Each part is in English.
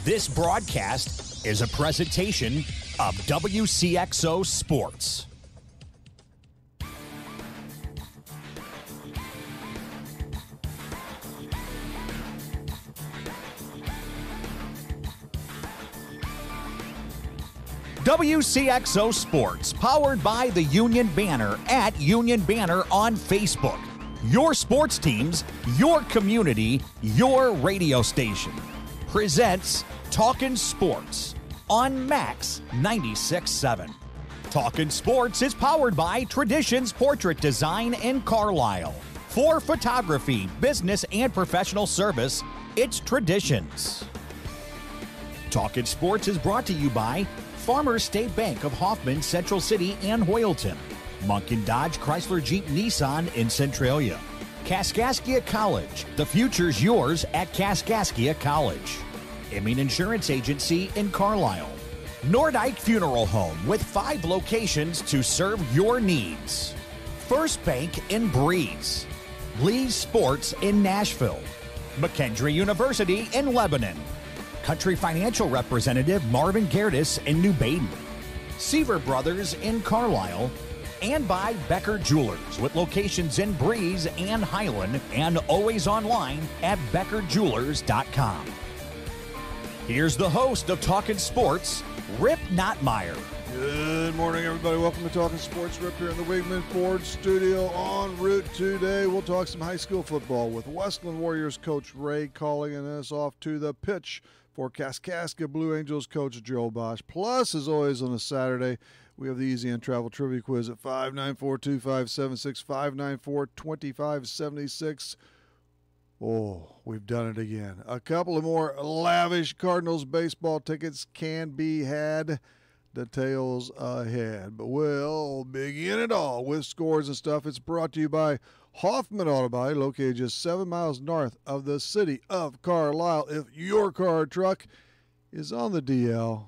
This broadcast is a presentation of Wcxo Sports. Wcxo Sports, powered by the Union Banner at Union Banner on Facebook. Your sports teams, your community, your radio station. Presents Talkin Sports on Max 96.7. Talkin Sports is powered by Traditions Portrait Design in Carlisle. For photography, business, and professional service, it's Traditions. Talkin Sports is brought to you by Farmers State Bank of Hoffman, Central City, and Hoyleton. Munkin Dodge Chrysler Jeep Nissan in Centralia. Kaskaskia College. The future's yours at Kaskaskia College. Emin Insurance Agency in Carlisle. Nordike Funeral Home with 5 locations to serve your needs. First Bank in Breeze. Lee's Sports in Nashville. McKendree University in Lebanon. Country Financial Representative Marvin Gerdes in New Baden. Seaver Brothers in Carlisle. And by Becker Jewelers with locations in Breeze and Highland and always online at beckerjewelers.com. Here's the host of Talkin Sports, Rip Nottmeyer. Good morning, everybody. Welcome to Talkin Sports. Rip here in the Wigman Ford studio en route today. We'll talk some high school football with Westland Warriors coach Ray calling us off to the pitch for Kaskaskia Blue Angels coach Joe Bosch. Plus, as always on a Saturday, we have the Easy and Travel Trivia Quiz at 594-2576, 594-2576. Oh, we've done it again. A couple of more lavish Cardinals baseball tickets can be had. Details ahead. But we'll begin it all with scores and stuff. It's brought to you by Hoffman Auto Body, located just 7 miles north of the city of Carlisle. If your car or truck is on the DL,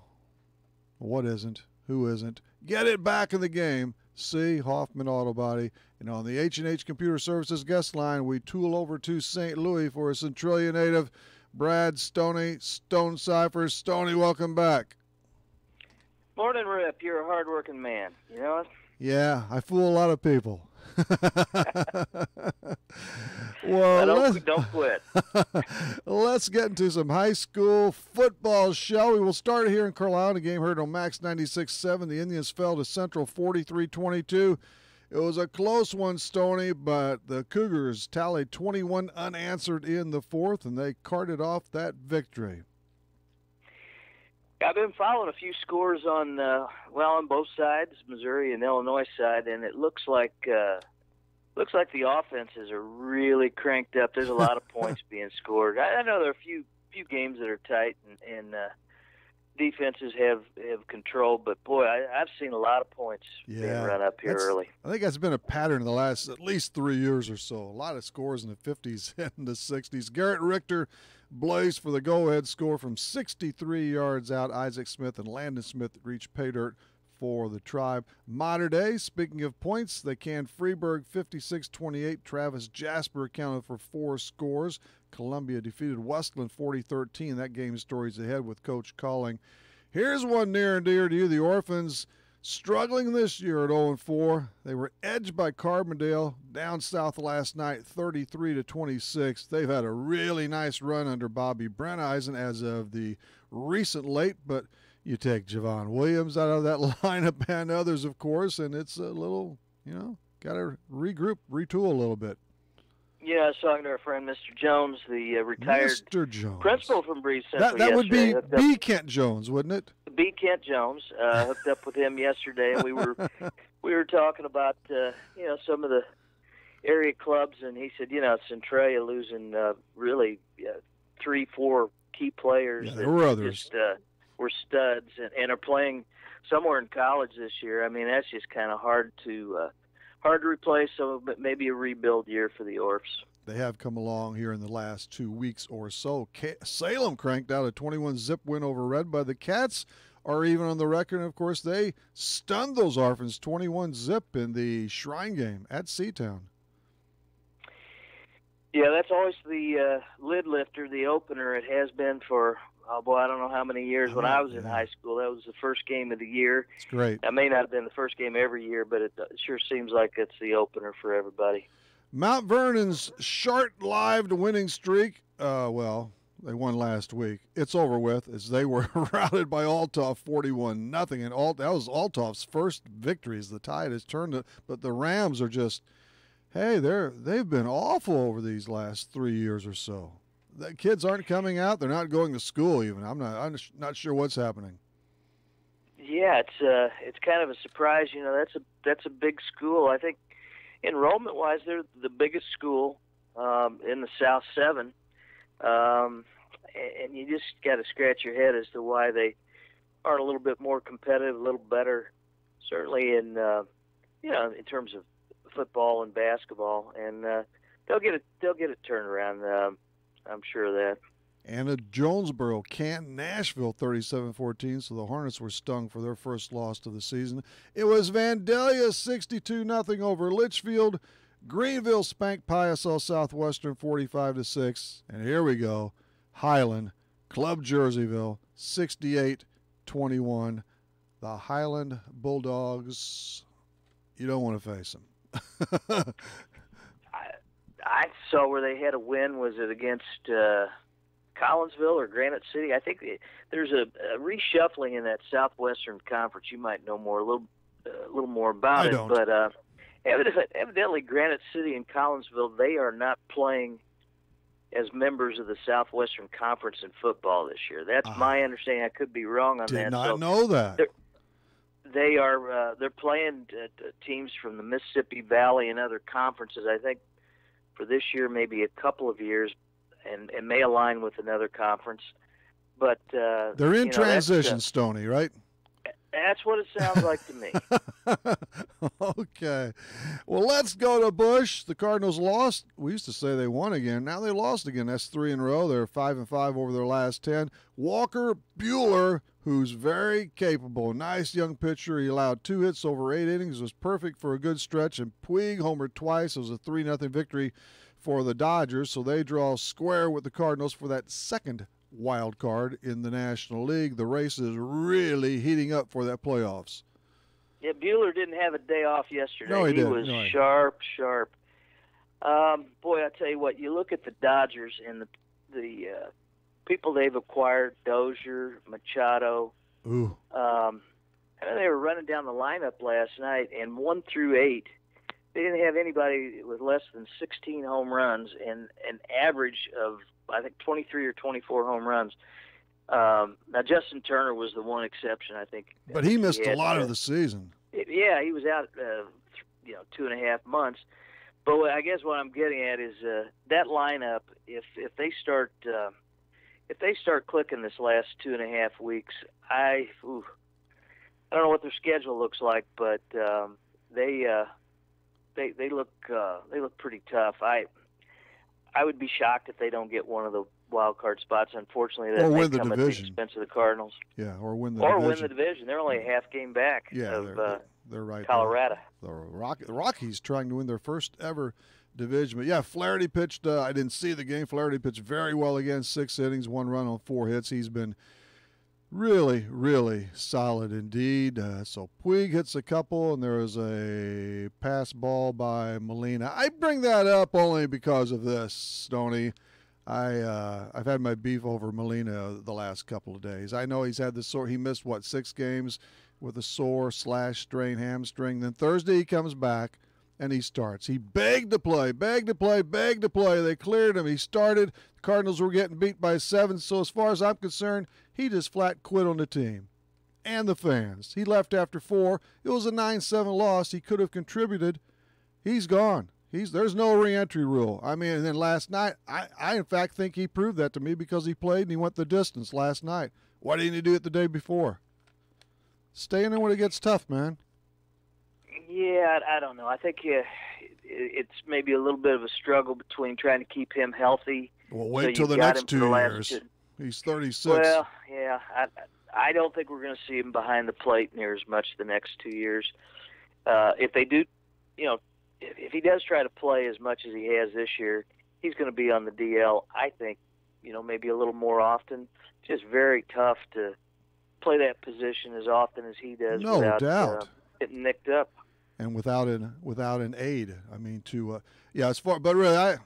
what isn't? Who isn't? Get it back in the game. See Hoffman Auto Body. And on the H&H Computer Services guest line, we tool over to St. Louis for a Centralia native, Brad Stoney, Stone Cypher. Stoney, welcome back. Morning, Rip. You're a hard-working man. You know it? Yeah, I fool a lot of people. Well, don't quit. Let's get into some high school football, shall we? We'll start here in Carlisle. A game heard on Max 96.7. The Indians fell to Central 43-22. It was a close one, Stoney, but the Cougars tallied 21 unanswered in the fourth, and they carted off that victory. I've been following a few scores on both sides, Missouri and Illinois side, and it looks like the offenses are really cranked up. There's a lot of points being scored. I know there are a few games that are tight, and defenses have control, but boy, I've seen a lot of points being run up here early. I think that's been a pattern in the last at least 3 years or so. A lot of scores in the 50s and the 60s. Garrett Richter blazed for the go-ahead score from 63 yards out. Isaac Smith and Landon Smith reached pay dirt for the Tribe. Mater Dei, speaking of points, they canned Freeburg 56-28. Travis Jasper accounted for 4 scores. Columbia defeated Westland 40-13. That game stories ahead with Coach calling. Here's one near and dear to you. The Orphans struggling this year at 0-4. They were edged by Carbondale down south last night 33-26. They've had a really nice run under Bobby Brenneisen as of the recent late, but you take Javon Williams out of that lineup and others, of course, and it's a little, got to regroup, retool a little bit. Yeah, I was talking to our friend Mr. Jones, the retired Mr. Jones. principal from Breeze Central. That would be B. Kent Jones, wouldn't it? B. Kent Jones. Hooked up with him yesterday, and we were talking about some of the area clubs, and he said, Centralia losing really 3-4 key players. Yeah, there were others. Just, were studs and are playing somewhere in college this year. I mean, that's just kind of hard to replace. So maybe a rebuild year for the Orphs. They have come along here in the last 2 weeks or so. Salem cranked out a 21-zip win over Red Bud. The Cats are even on the record. And, of course, they stunned those Orphans 21-zip in the Shrine game at Seatown. Yeah, that's always the lid lifter, the opener. It has been for, I don't know many years. When I was in high school, that was the first game of the year. It's great. That may not have been the first game every year, but it sure seems like it's the opener for everybody. Mount Vernon's short-lived winning streak, well, they won last week. It's over with as they were routed by Althoff 41-0. And that was Althoff's first victories. The tide has turned, but the Rams are just, hey, they've been awful over these last 3 years or so. The kids aren't coming out. They're not going to school even. I'm not sure what's happening. Yeah, it's kind of a surprise. You know, that's a big school. I think enrollment-wise, they're the biggest school in the South 7. And you just got to scratch your head as to why they aren't a little bit more competitive, a little better, certainly in in terms of football and basketball. And they'll get it turned around. I'm sure of that. And at Jonesboro, Canton, Nashville, 37-14. So the Hornets were stung for their first loss of the season. It was Vandalia 62-0 over Litchfield. Greenville spanked Piasaw Southwestern 45-6. And here we go. Highland, Club Jerseyville, 68-21. The Highland Bulldogs, you don't want to face them. I saw where they had a win. Was it against Collinsville or Granite City? I think there's a reshuffling in that Southwestern Conference. You might know a little more about I it. don't. But evidently Granite City and Collinsville, they are not playing as members of the Southwestern Conference in football this year. That's my understanding. I could be wrong on that. Did not know that. They're playing teams from the Mississippi Valley and other conferences. I think for this year, maybe a couple of years, and may align with another conference. But they're in transition, Stoney, right? That's what it sounds like to me. Okay. Well, let's go to Bush. The Cardinals lost. We used to say they won again. Now they lost again. That's 3 in a row. They're 5-5 over their last 10. Walker Bueller, who's very capable, nice young pitcher. He allowed 2 hits over 8 innings. Was perfect for a good stretch. And Puig homered twice. It was a 3-0 victory for the Dodgers. So they draw square with the Cardinals for that second wild card in the National League. The race is really heating up for that playoffs. Yeah, Bueller didn't have a day off yesterday. No, he didn't. Was sharp. Boy, I tell you what, you look at the Dodgers and the people they've acquired, Dozier, Machado. Ooh. They were running down the lineup last night, and 1 through 8, they didn't have anybody with less than 16 home runs and an average of, I think, 23 or 24 home runs. Now, Justin Turner was the one exception, I think. But he missed a lot of the season. Yeah, he was out, 2.5 months. But I guess what I'm getting at is that lineup. If they start clicking this last 2.5 weeks, I don't know what their schedule looks like, but they look pretty tough. I would be shocked if they don't get one of the wild card spots. Unfortunately, that may come at the expense of the Cardinals. Yeah, or win the division. They're only a half game back of they're right Colorado. The Rockies trying to win their first ever division. But yeah, Flaherty pitched. I didn't see the game. Flaherty pitched very well again. 6 innings, 1 run on 4 hits. He's been really, really solid indeed. So Puig hits a couple, and there was a pass ball by Molina. I bring that up only because of this, Stoney. I've had my beef over Molina the last couple of days. I know he's had the sore. He missed 6 games with a sore / strained hamstring. Then Thursday he comes back and he starts. He begged to play. They cleared him. He started. The Cardinals were getting beat by 7. So as far as I'm concerned, he just flat quit on the team and the fans. He left after 4. It was a 9-7 loss. He could have contributed. He's gone. There's no re-entry rule. I mean, and then last night, I in fact think he proved that to me because he played and he went the distance last night. Why didn't he do it the day before? Stay in there when it gets tough, man. Yeah, I don't know. I think it's maybe a little bit of a struggle between trying to keep him healthy. Well, wait till the next 2 years. He's 36. Well, yeah, I don't think we're going to see him behind the plate near as much the next 2 years. If they do, if he does try to play as much as he has this year, he's going to be on the DL, I think, maybe a little more often. Just very tough to play that position as often as he does No without doubt. getting nicked up. And without an aid. I mean, but really,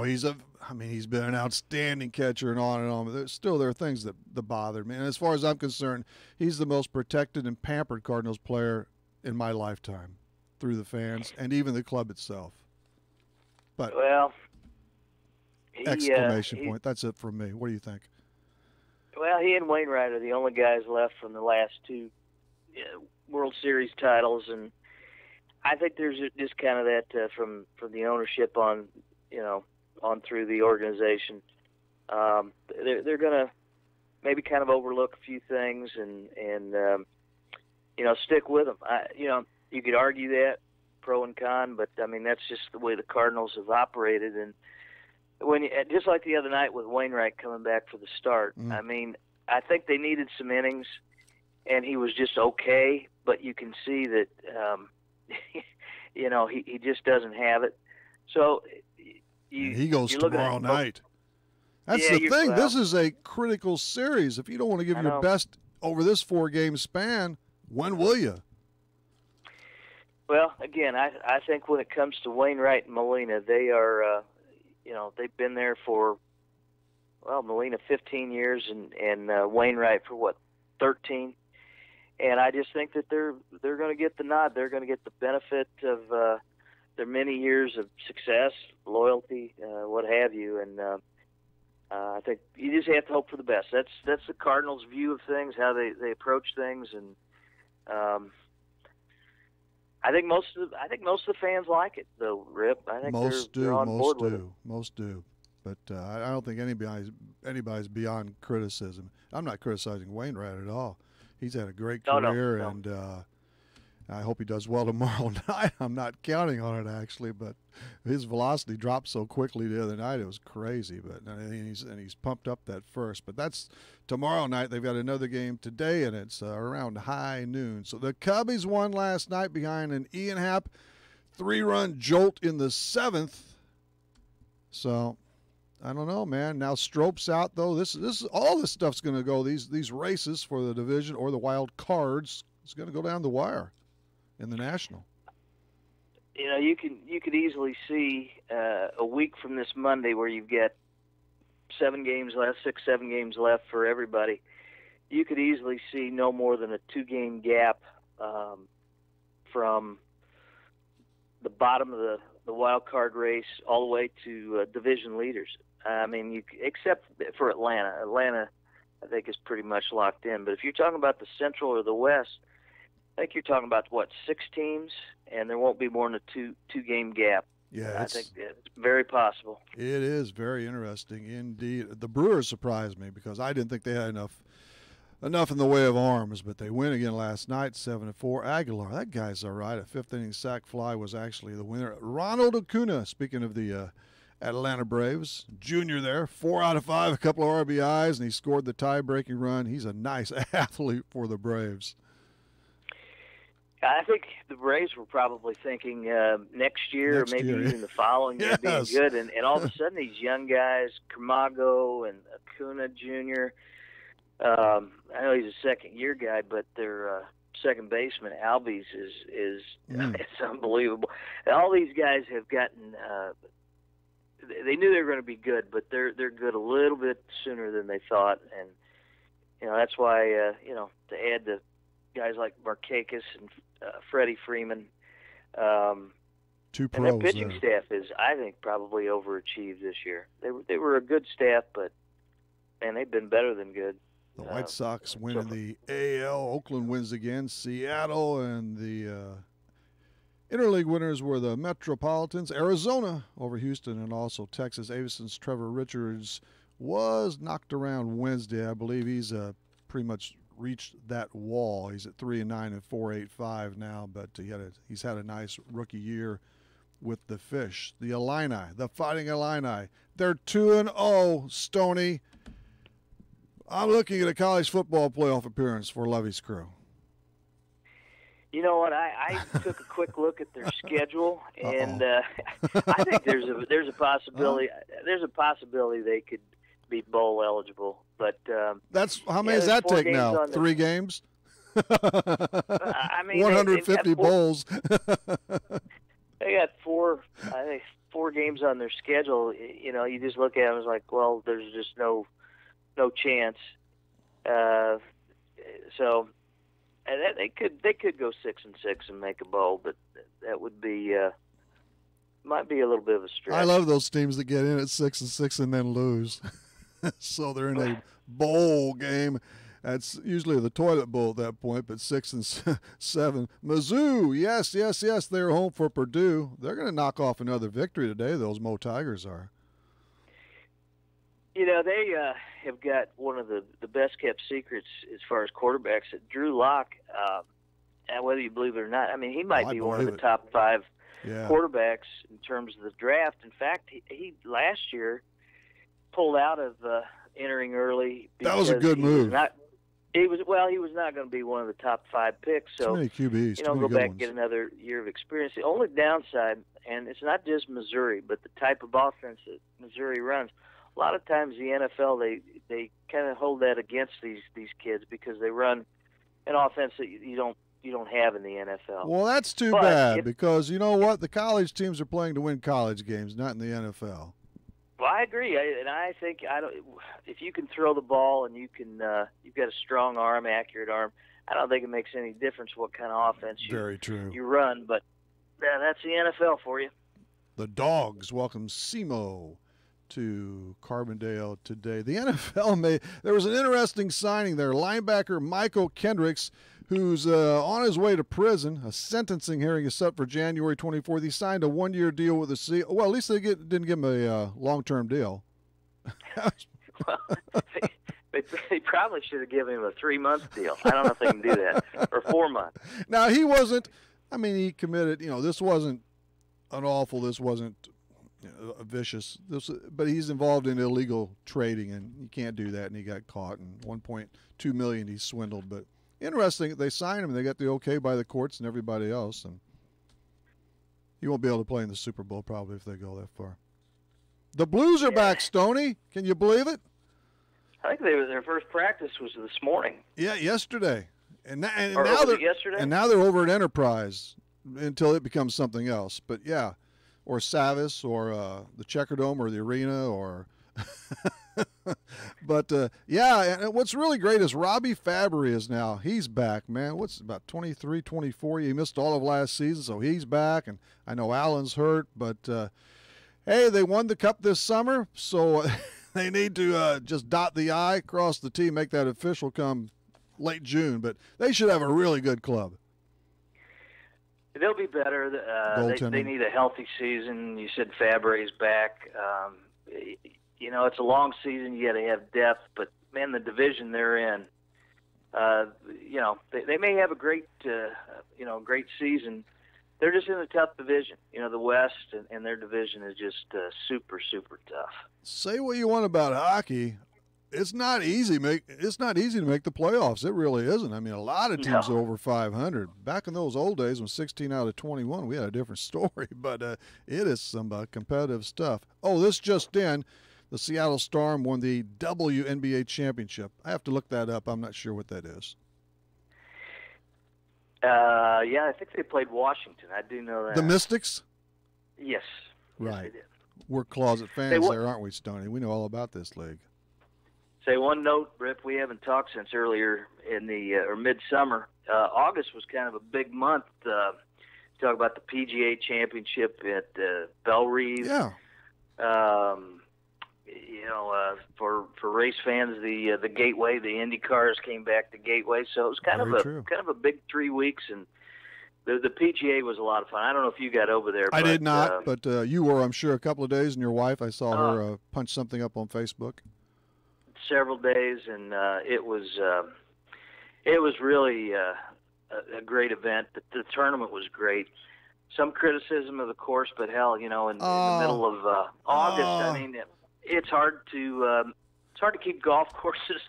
he's been an outstanding catcher and on. But there are things that bother me. And as far as I'm concerned, he's the most protected and pampered Cardinals player in my lifetime, through the fans and even the club itself. But exclamation point. That's it from me. What do you think? Well, he and Wainwright are the only guys left from the last two World Series titles, and I think there's just kind of that from the ownership on through the organization. They're going to maybe kind of overlook a few things and stick with them. You could argue that pro and con, but I mean that's just the way the Cardinals have operated. And just like the other night with Wainwright coming back for the start, I mean, I think they needed some innings, and he was just okay. But you can see that, he just doesn't have it. So he goes tomorrow night. That's the thing. This is a critical series. If you don't want to give your best over this 4-game span, when will you? Well, again, I think when it comes to Wainwright and Molina, they are, they've been there for, Molina 15 years and Wainwright for 13. And I just think that they're going to get the nod. They're going to get the benefit of their many years of success, loyalty, what have you. And I think you just have to hope for the best. That's the Cardinals' view of things, how they approach things, and I think most of the fans like it, though, Rip. I think they're on board with it. Most do. But I don't think anybody's beyond criticism. I'm not criticizing Wainwright at all. He's had a great career, and I hope he does well tomorrow night. I'm not counting on it, actually, but his velocity dropped so quickly the other night, it was crazy. But he's pumped up that first. But that's tomorrow night. They've got another game today, and it's around high noon. So the Cubbies won last night behind an Ian Happ 3-run jolt in the 7th. So I don't know, man. Now Strope's out, though. This is all this stuff's going to go. These races for the division or the wild cards is going to go down the wire in the National. You could easily see a week from this Monday where you've got 7 games left, 6-7 games left for everybody. You could easily see no more than a 2-game gap from the bottom of the wild card race all the way to division leaders. I mean, except for Atlanta. Atlanta, I think, is pretty much locked in. But if you're talking about the Central or the West, I think you're talking about 6 teams, and there won't be more than a two-game gap. Yeah, I think it's very possible. It is very interesting indeed. The Brewers surprised me because I didn't think they had enough in the way of arms, but they win again last night, 7-4. Aguilar, that guy's all right. A 5th-inning sac fly was actually the winner. Ronald Acuna, speaking of the Atlanta Braves, junior there, 4 out of 5, a couple of RBIs, and he scored the tie-breaking run. He's a nice athlete for the Braves. I think the Braves were probably thinking next year or maybe even the following year being good, and all of a sudden these young guys, Camargo and Acuna Jr., I know he's a second-year guy, but their second baseman, Albies, is it's unbelievable. All these guys have gotten they knew they were going to be good, but they're good a little bit sooner than they thought, and that's why to add the guys like Markakis and Freddie Freeman, 2 pros. And their pitching staff is, I think, probably overachieved this year. They were a good staff, but man, they've been better than good. The White Sox win in the AL. Oakland wins again. Seattle, and the interleague winners were the Metropolitans. Arizona over Houston, and also Texas. Avison's Trevor Richards was knocked around Wednesday. I believe he's pretty much reached that wall. He's at 3-9 and 4.85 now, but he's had a nice rookie year with the Fish. The Illini, the Fighting Illini, they're 2-0. Stoney, I'm looking at a college football playoff appearance for Lovey's crew. You know what? I took a quick look at their schedule, and I think there's a possibility. There's a possibility they could be bowl eligible. But that's how many does that take now? 3 games. I mean, 150 bowls. They got 4 games on their schedule. You know, you just look at them as like, well, there's just no chance. So they could go 6-6 and make a bowl, but that would be might be a little bit of a stretch. I love those teams that get in at 6-6 and then lose. So they're in a bowl game. That's usually the toilet bowl at that point, but 6-7. Mizzou, yes, they're home for Purdue. They're going to knock off another victory today, those Mo Tigers are. You know, they have got one of the best-kept secrets as far as quarterbacks. Drew Lock, and whether you believe it or not, I mean, he might be one of the top 5 quarterbacks in terms of the draft. In fact, he last year pulled out of entering early. That was a good move. He was not going to be one of the top 5 picks. So, too many QBs, go back and get another year of experience. The only downside, and it's not just Missouri, but the type of offense that Missouri runs. A lot of times the NFL, they kind of hold that against these kids because they run an offense that you don't have in the NFL. Well, that's too bad because you know what? The college teams are playing to win college games, not in the NFL. Well, I agree, and I think if you can throw the ball and you can, you've got a strong arm, accurate arm. I don't think it makes any difference what kind of offense you run. But that's the NFL for you. The Dogs welcome SEMO to Carbondale today. The NFL there was an interesting signing there. Linebacker Michael Kendricks, who's on his way to prison. A sentencing hearing is set for January 24th. He signed a 1-year deal with the well, at least they didn't give him a long-term deal. Well, they probably should have given him a 3-month deal. I don't know if they can do that, or 4 months. Now, he wasn't, I mean, he committed, this wasn't this wasn't vicious. But he's involved in illegal trading, and you can't do that, and he got caught, and $1.2 million he swindled. But interesting, they signed him, and they got the okay by the courts and everybody else, and he won't be able to play in the Super Bowl probably if they go that far. The Blues are back, Stoney. Can you believe it? I think their first practice was this morning. Yeah, yesterday. And now yesterday? And now they're over at Enterprise until it becomes something else. But yeah, or Savis or the Checkerdome or the Arena or but yeah, and what's really great is Robbie Fabry is now. He's back, man. What's about 23, 24? He missed all of last season, so he's back. And I know Allen's hurt, but hey, they won the Cup this summer, so they need to just dot the I, cross the T, make that official come late June. But they should have a really good club. They'll be better. They need a healthy season. You said Fabry's back. It's a long season. You got to have depth, but man, the division they're in, they may have a great season. They're just in a tough division. The West and their division is just super, super tough. Say what you want about hockey. It's not easy to make the playoffs. It really isn't. I mean, a lot of teams are over 500. Back in those old days when 16 out of 21, we had a different story. But it is some competitive stuff. Oh, this just in. The Seattle Storm won the WNBA championship. I have to look that up. I'm not sure what that is. I think they played Washington. I do know that. The Mystics? Yes. Right. Yes, they did. We're closet fans there, aren't we, Stoney? We know all about this league. Say one note, Rip, we haven't talked since earlier in the or midsummer. August was kind of a big month. Talk about the PGA Championship at Bellerive. Yeah. For race fans, the Gateway, the Indy cars came back to Gateway, so it was kind of a big 3 weeks, and the PGA was a lot of fun. I don't know if you got over there. I did not, but you were, I'm sure, a couple of days, and your wife, I saw her punch something up on Facebook. Several days, and it was really a great event. The tournament was great. Some criticism of the course, but hell, in the middle of August, I mean, it's hard to keep golf courses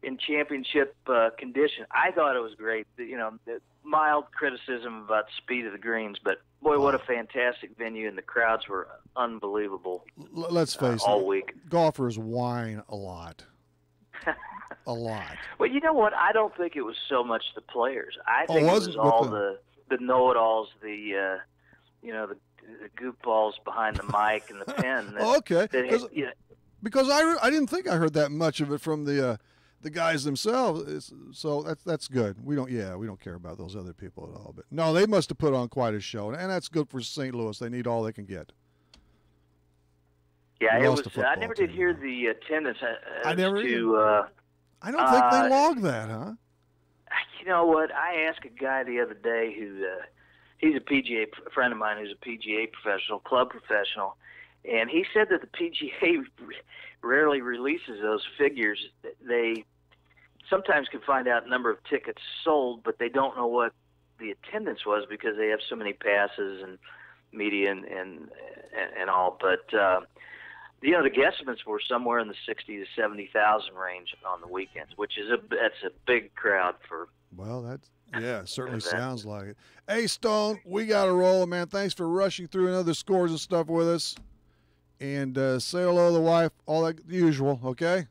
in championship condition. I thought it was great. The mild criticism about the speed of the greens, but boy, what a fantastic venue, and the crowds were unbelievable. Let's face all it, week. golfers whine a lot. A lot. Well, you know what? I don't think it was so much the players. I think it was wasn't all with the know-it-alls, the goofballs behind the mic and the pen. Okay. Yeah. Because I didn't think I heard that much of it from the guys themselves. So that's good. We don't care about those other people at all. But no, they must have put on quite a show, and that's good for St. Louis. They need all they can get. Yeah, it was. I never did hear the attendance. I never. I don't think they logged that, huh? You know what? I asked a guy the other day who he's a friend of mine who's a PGA professional, club professional, and he said that the PGA rarely releases those figures. They sometimes can find out number of tickets sold, but they don't know what the attendance was because they have so many passes and media and all. But the guesstimates were somewhere in the 60 to 70,000 range on the weekends, which is that's a big crowd for. Well, certainly sounds like it. Hey, Stone, we got to roll, man. Thanks for rushing through another scores and stuff with us. And say hello to the wife, all that usual, okay?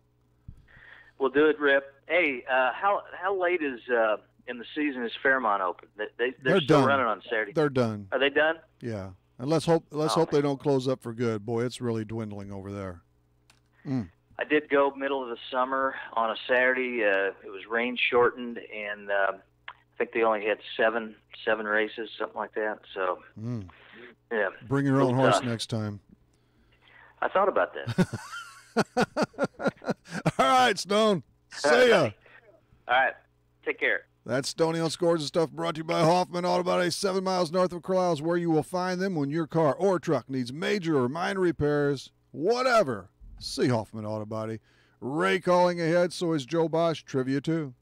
We'll do it, Rip. Hey, how late is in the season is Fairmont open? They're still done. running on Saturday. They're done. Are they done? Yeah. And let's hope they don't close up for good. Boy, it's really dwindling over there. I did go middle of the summer on a Saturday. It was rain shortened, and I think they only had seven races, something like that. So, yeah. Bring your own horse next time. I thought about that. All right, Stone. See ya. All right. Take care. That's Stoney on Scores and Stuff, brought to you by Hoffman Auto Body, 7 miles north of Carlisle, where you will find them when your car or truck needs major or minor repairs, whatever. See Hoffman Auto Body. Ray calling ahead, so is Joe Bosch. Trivia, too.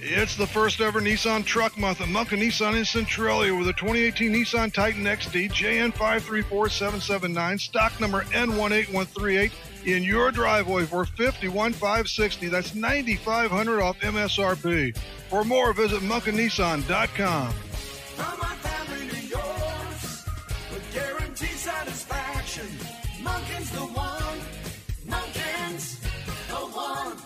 It's the first ever Nissan Truck Month at Munkin Nissan in Centralia with a 2018 Nissan Titan XD JN534779, stock number N18138 in your driveway for $51,560. That's $9,500 off MSRP. For more, visit MunkinNissan.com. From my family to yours, with guaranteed satisfaction. Munkin's the one. Munkin's the one.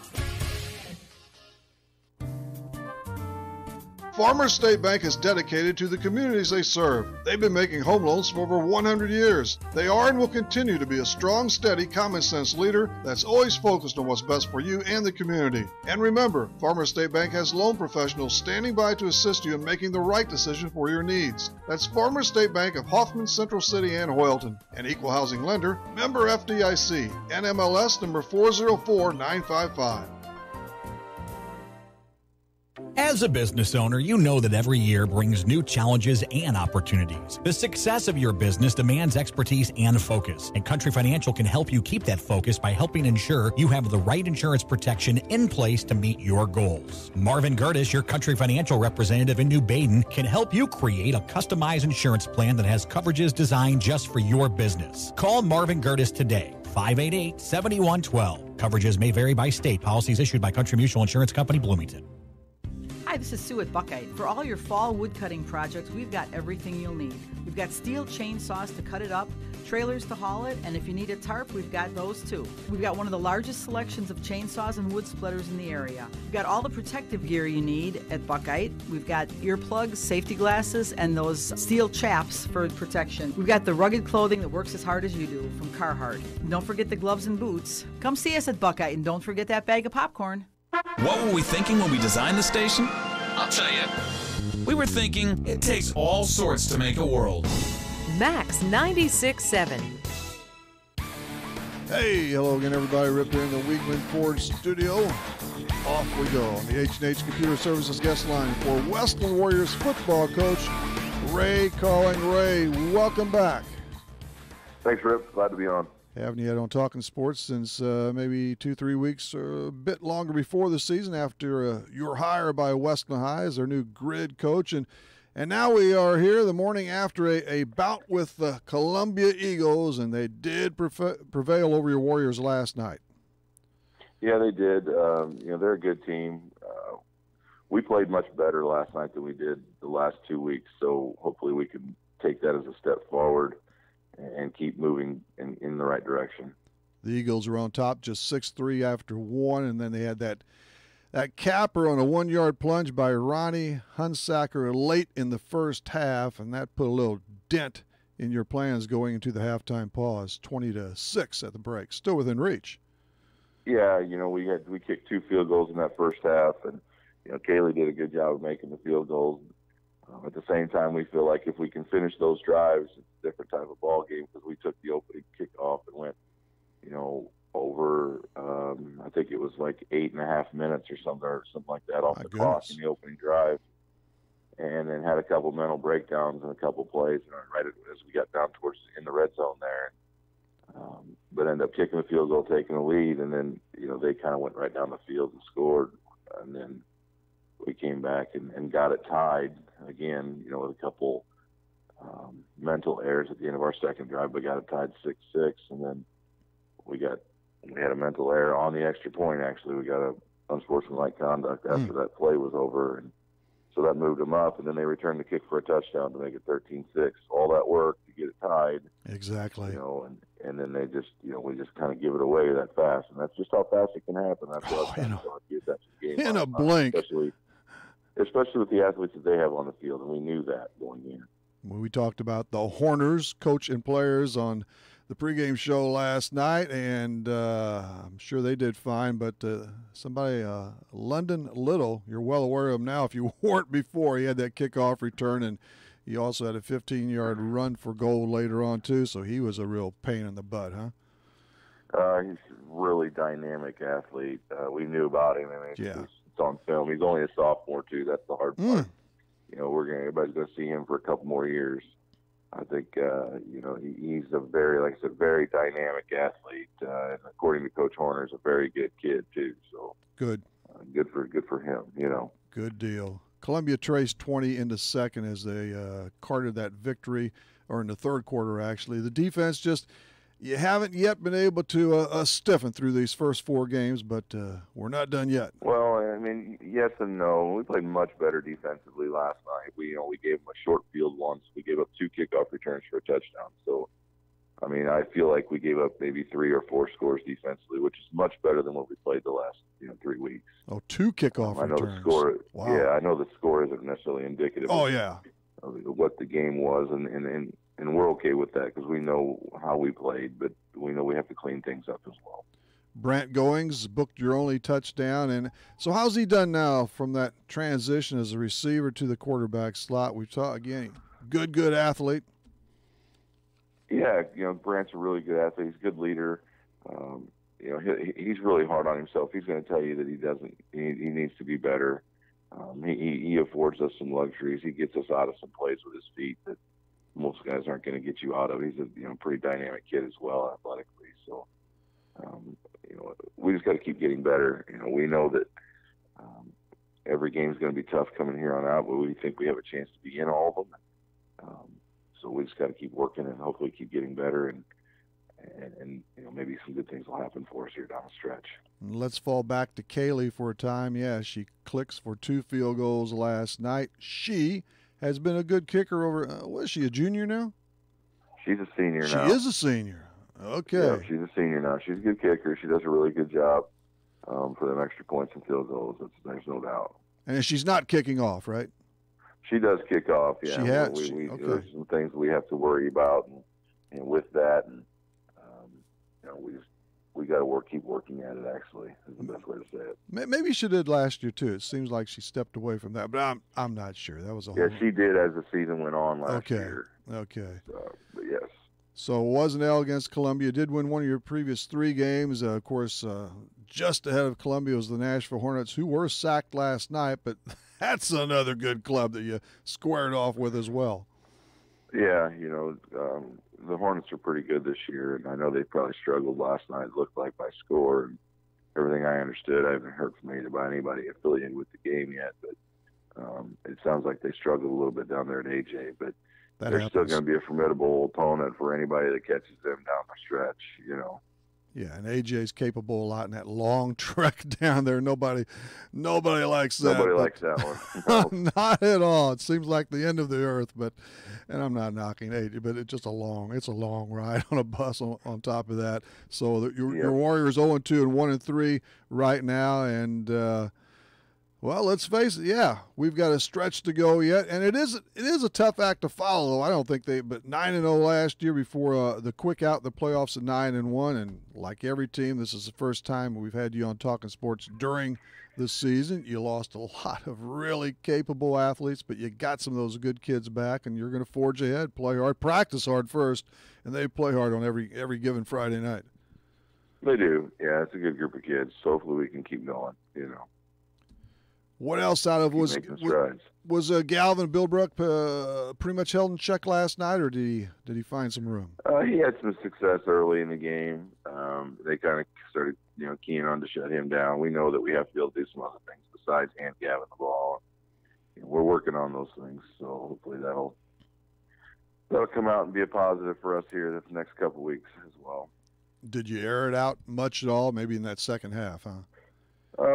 Farmers State Bank is dedicated to the communities they serve. They've been making home loans for over 100 years. They are and will continue to be a strong, steady, common-sense leader that's always focused on what's best for you and the community. And remember, Farmers State Bank has loan professionals standing by to assist you in making the right decision for your needs. That's Farmers State Bank of Hoffman, Central City, and Hoyleton. An equal housing lender, member FDIC, NMLS number 404955. As a business owner, you know that every year brings new challenges and opportunities. The success of your business demands expertise and focus, and Country Financial can help you keep that focus by helping ensure you have the right insurance protection in place to meet your goals. Marvin Gertis, your Country Financial representative in New Baden, can help you create a customized insurance plan that has coverages designed just for your business. Call Marvin Gertis today, 588-7112. Coverages may vary by state. Policies issued by Country Mutual Insurance Company, Bloomington. Hi, this is Sue at Buckeye. For all your fall wood cutting projects, we've got everything you'll need. We've got steel chainsaws to cut it up, trailers to haul it, and if you need a tarp, we've got those too. We've got one of the largest selections of chainsaws and wood splitters in the area. We've got all the protective gear you need at Buckeye. We've got earplugs, safety glasses, and those steel chaps for protection. We've got the rugged clothing that works as hard as you do from Carhartt. And don't forget the gloves and boots. Come see us at Buckeye, and don't forget that bag of popcorn. What were we thinking when we designed the station? I'll tell you. We were thinking it takes all sorts to make a world. Max 96.7. Hey, hello again, everybody. Rip here in the Weekman Ford studio. Off we go on the H&H Computer Services guest line for Westland Warriors football coach Ray calling. Ray, welcome back. Thanks, Rip. Glad to be on. Haven't you had on Talkin Sports since maybe 2-3 weeks or a bit longer before the season after your hire by Westland High as their new grid coach. And now we are here the morning after a bout with the Columbia Eagles, and they did prevail over your Warriors last night. Yeah, they did. They're a good team. We played much better last night than we did the last 2 weeks, so hopefully we can take that as a step forward. and keep moving in the right direction. The Eagles were on top, just 6-3 after one, and then they had that capper on a 1-yard plunge by Ronnie Hunsacker late in the first half, and that put a little dent in your plans going into the halftime pause. 20-6 at the break, still within reach. Yeah, we kicked 2 field goals in that first half, and Kaylee did a good job of making the field goals. At the same time, we feel like if we can finish those drives, it's a different type of ball game because we took the opening kickoff and went, over. I think it was like 8.5 minutes or something like that off the clock in the opening drive, and then had a couple mental breakdowns and a couple plays right as we got down towards in the red zone there. But ended up kicking the field goal, taking the lead, and then they kind of went right down the field and scored, and then we came back and got it tied again, with a couple mental errors at the end of our second drive, but got it tied 6-6, and then we had a mental error on the extra point. Actually, we got a unsportsmanlike conduct after that play was over, and so that moved them up, and then they returned the kick for a touchdown to make it 13-6. All that work to get it tied. Exactly. And then they just, we just kind of give it away that fast, and that's just how fast it can happen. That's what that's the game in a blink. Especially with the athletes that they have on the field, and we knew that going in. When we talked about the Horners, coach and players, on the pregame show last night, and I'm sure they did fine, but somebody, London Little, you're well aware of him now if you weren't before. He had that kickoff return, and he also had a 15-yard run for goal later on, too, so he was a real pain in the butt, huh? He's a really dynamic athlete. We knew about him, and it's on film. He's only a sophomore, too. That's the hard part. Everybody's going to see him for a couple more years. I think, he's a very dynamic athlete. And according to Coach Horner, he's a very good kid, too. So good for him, Good deal. Columbia traced 20 into second as they carted that victory, or in the third quarter, actually. The defense you haven't yet been able to stiffen through these first 4 games, but we're not done yet. Well, I mean, yes and no. We played much better defensively last night. We gave them a short field once. We gave up 2 kickoff returns for a touchdown. So, I mean, I feel like we gave up maybe 3 or 4 scores defensively, which is much better than what we played the last 3 weeks. Oh, 2 kickoff returns. I know the score. Wow. Yeah, I know the score isn't necessarily indicative. Of what the game was, and we're okay with that because we know how we played, but we know we have to clean things up as well. Brant Goings booked your only touchdown, and so how's he done now from that transition as a receiver to the quarterback slot? We've talked again, good athlete. Yeah, Brant's a really good athlete. He's a good leader. He's really hard on himself. He's going to tell you that he needs to be better. He affords us some luxuries. He gets us out of some plays with his feet that most guys aren't going to get you out of. He's a pretty dynamic kid as well athletically. So, we just got to keep getting better. We know that every game is going to be tough coming here on out, but we think we have a chance to be in all of them. So we just got to keep working and hopefully keep getting better, and maybe some good things will happen for us here down the stretch. Let's fall back to Kaylee for a time. Yeah, she clicks for 2 field goals last night. She has been a good kicker over. What is she, a junior now? She's a senior now. She is a senior. Okay. Yeah, she's a senior now. She's a good kicker. She does a really good job for them extra points and field goals. There's no doubt. And she's not kicking off, right? She does kick off. Yeah, she has. Okay. There's some things we have to worry about, and with that, and we got to keep working at it. Actually, is the best way to say it. Maybe she did last year too. It seems like she stepped away from that, but I'm not sure. That was a whole. Yeah, she did as the season went on last year. Okay. But yes. So it was an L against Columbia. Did win one of your previous 3 games. Of course, just ahead of Columbia was the Nashville Hornets, who were sacked last night, but that's another good club that you squared off with as well. Yeah, the Hornets are pretty good this year, and I know they probably struggled last night, it looked like, by score. And everything I understood, I haven't heard from anybody affiliated with the game yet, but it sounds like they struggled a little bit down there at AJ, but they're still going to be a formidable opponent for anybody that catches them down the stretch, Yeah, and AJ's capable a lot in that long trek down there. Nobody likes that. Nobody likes that one. No. Not at all. It seems like the end of the earth, and I'm not knocking AJ, but it's a long ride on a bus on top of that. So your Warriors 0-2 and 1-3 right now, and well, let's face it. Yeah, we've got a stretch to go yet, and it is a tough act to follow. I don't think but 9-0 last year before the quick out the playoffs at 9-1, and like every team, this is the first time we've had you on Talkin' Sports during the season. You lost a lot of really capable athletes, but you got some of those good kids back, and you're going to forge ahead, play hard, practice hard first, and they play hard on every given Friday night. They do. Yeah, it's a good group of kids. So hopefully we can keep going. What else out of was Galvin Bilbrook pretty much held in check last night, or did he find some room? He had some success early in the game. They kind of started keying on to shut him down. We know that we have to be able to do some other things besides hand Gavin the ball. We're working on those things, so hopefully that'll come out and be a positive for us here this next couple weeks as well. Did you air it out much at all? Maybe in that second half, huh?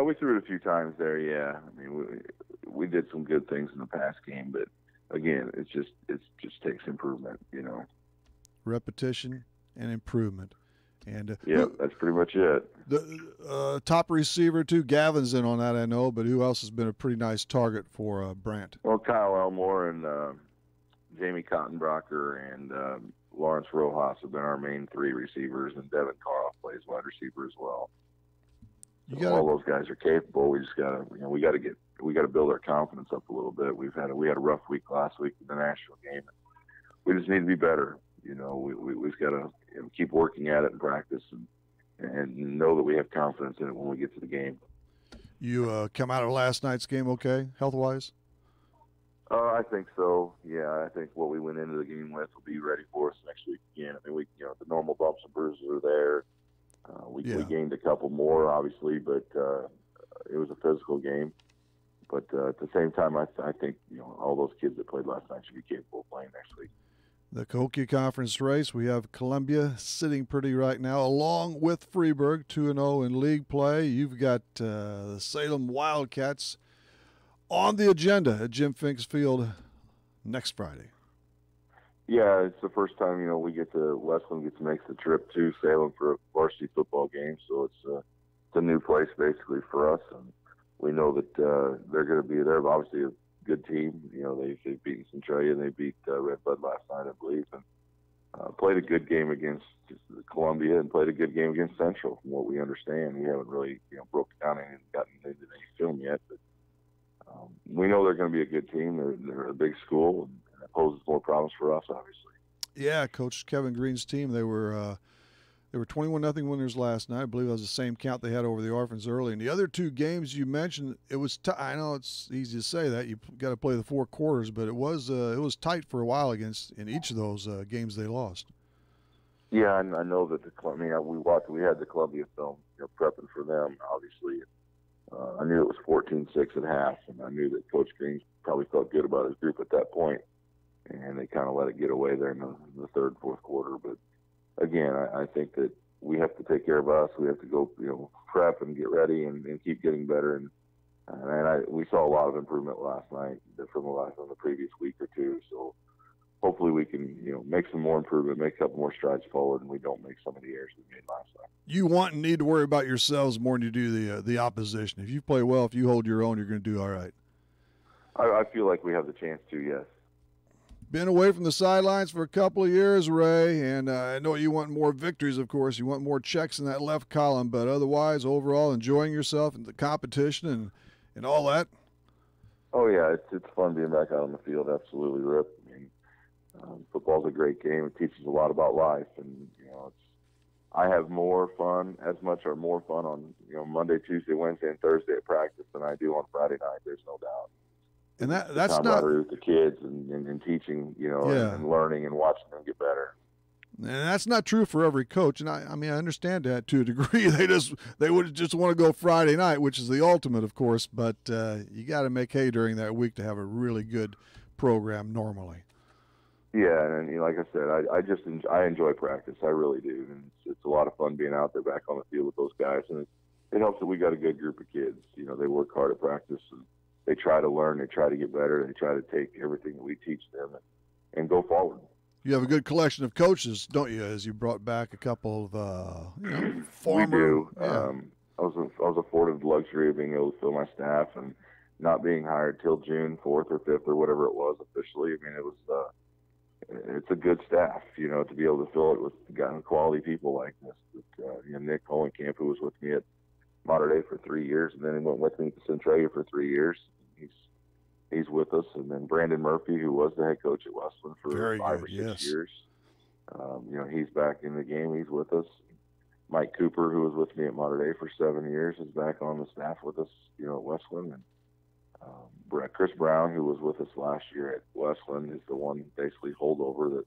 We threw it a few times there, yeah. I mean, we did some good things in the past game, but again, it just takes improvement, Repetition and improvement, and that's pretty much it. The top receiver too, Gavin's in on that, I know, but who else has been a pretty nice target for Brant? Well, Kyle Elmore and Jamie Cottonbrocker and Lawrence Rojas have been our main three receivers, and Devin Carl plays wide receiver as well. All those guys are capable. We just gotta, we gotta build our confidence up a little bit. We had a rough week last week in the national game. We just need to be better. We've got to keep working at it and practice, and know that we have confidence in it when we get to the game. You come out of last night's game okay, health-wise? I think so. Yeah, I think what we went into the game with will be ready for us next week again. I mean, the normal bumps and bruises are there. We gained a couple more, obviously, but it was a physical game. But at the same time, I think all those kids that played last night should be capable of playing next week. The Cahokia Conference race, we have Columbia sitting pretty right now, along with Freeburg, 2-0 in league play. You've got the Salem Wildcats on the agenda at Jim Finks Field next Friday. Yeah, it's the first time, Westland gets to make the trip to Salem for a varsity football game, so it's a new place basically for us, and we know that they're going to be there. Obviously, a good team. They've beaten Centralia and they beat Red Bud last night, I believe, and played a good game against Columbia and played a good game against Central. From what we understand, we haven't really broken down and gotten into any film yet, but we know they're going to be a good team. They're a big school, and it poses more problems for us, obviously. Yeah, Coach Kevin Green's team, they were 21-0 winners last night. I believe that was the same count they had over the Orphans early. And the other two games you mentioned, it was I know it's easy to say that. You got to play the four quarters, but it was tight for a while in each of those games they lost. Yeah, I know that we had the Columbia film, prepping for them, obviously. I knew it was 14-6 at half, and I knew that Coach Green probably felt good about his group at that point, and they kind of let it get away there in the third and fourth quarter. But again, I think that we have to take care of us. We have to go, prep and get ready and keep getting better. And we saw a lot of improvement last night from the previous week or two. So hopefully we can, make some more improvement, make a couple more strides forward, and we don't make some of the errors we made last night. You want and need to worry about yourselves more than you do the opposition. If you play well, if you hold your own, you're going to do all right. I feel like we have the chance to, yes. Been away from the sidelines for a couple of years, Ray, and I know you want more victories, of course. You want more checks in that left column, but otherwise, overall, enjoying yourself and the competition and all that? Oh, yeah, it's fun being back out on the field, absolutely, Rip. I mean, football's a great game. It teaches a lot about life, and, I have more fun, as much or more fun on, Monday, Tuesday, Wednesday, and Thursday at practice than I do on Friday night. There's no doubt. And that's not with the kids and teaching, and learning and watching them get better. And that's not true for every coach. And I mean, I understand that to a degree. They would just want to go Friday night, which is the ultimate, of course. But you got to make hay during that week to have a really good program normally. Yeah, and like I said, I enjoy practice. I really do, and it's a lot of fun being out there back on the field with those guys. And it helps that we got a good group of kids. You know, they work hard at practice, and they try to learn, they try to get better, they try to take everything that we teach them and go forward. You have a good collection of coaches, don't you, as you brought back a couple of former. We do. Yeah. I was afforded the luxury of being able to fill my staff and not being hired till June 4th or 5th or whatever it was officially. I mean, it was it's a good staff, you know, to be able to fill it with quality people like this. You know, Nick Holenkamp, who was with me at Mater Dei for 3 years, and then he went with me to Centralia for 3 years. He's with us, and then Brandon Murphy, who was the head coach at Westland for Very 5 good, or 6 yes. years. You know, he's back in the game. He's with us. Mike Cooper, who was with me at Mater Dei for 7 years, is back on the staff with us, you know, at Westland. And Chris Brown, who was with us last year at Westland, is the one basically holdover that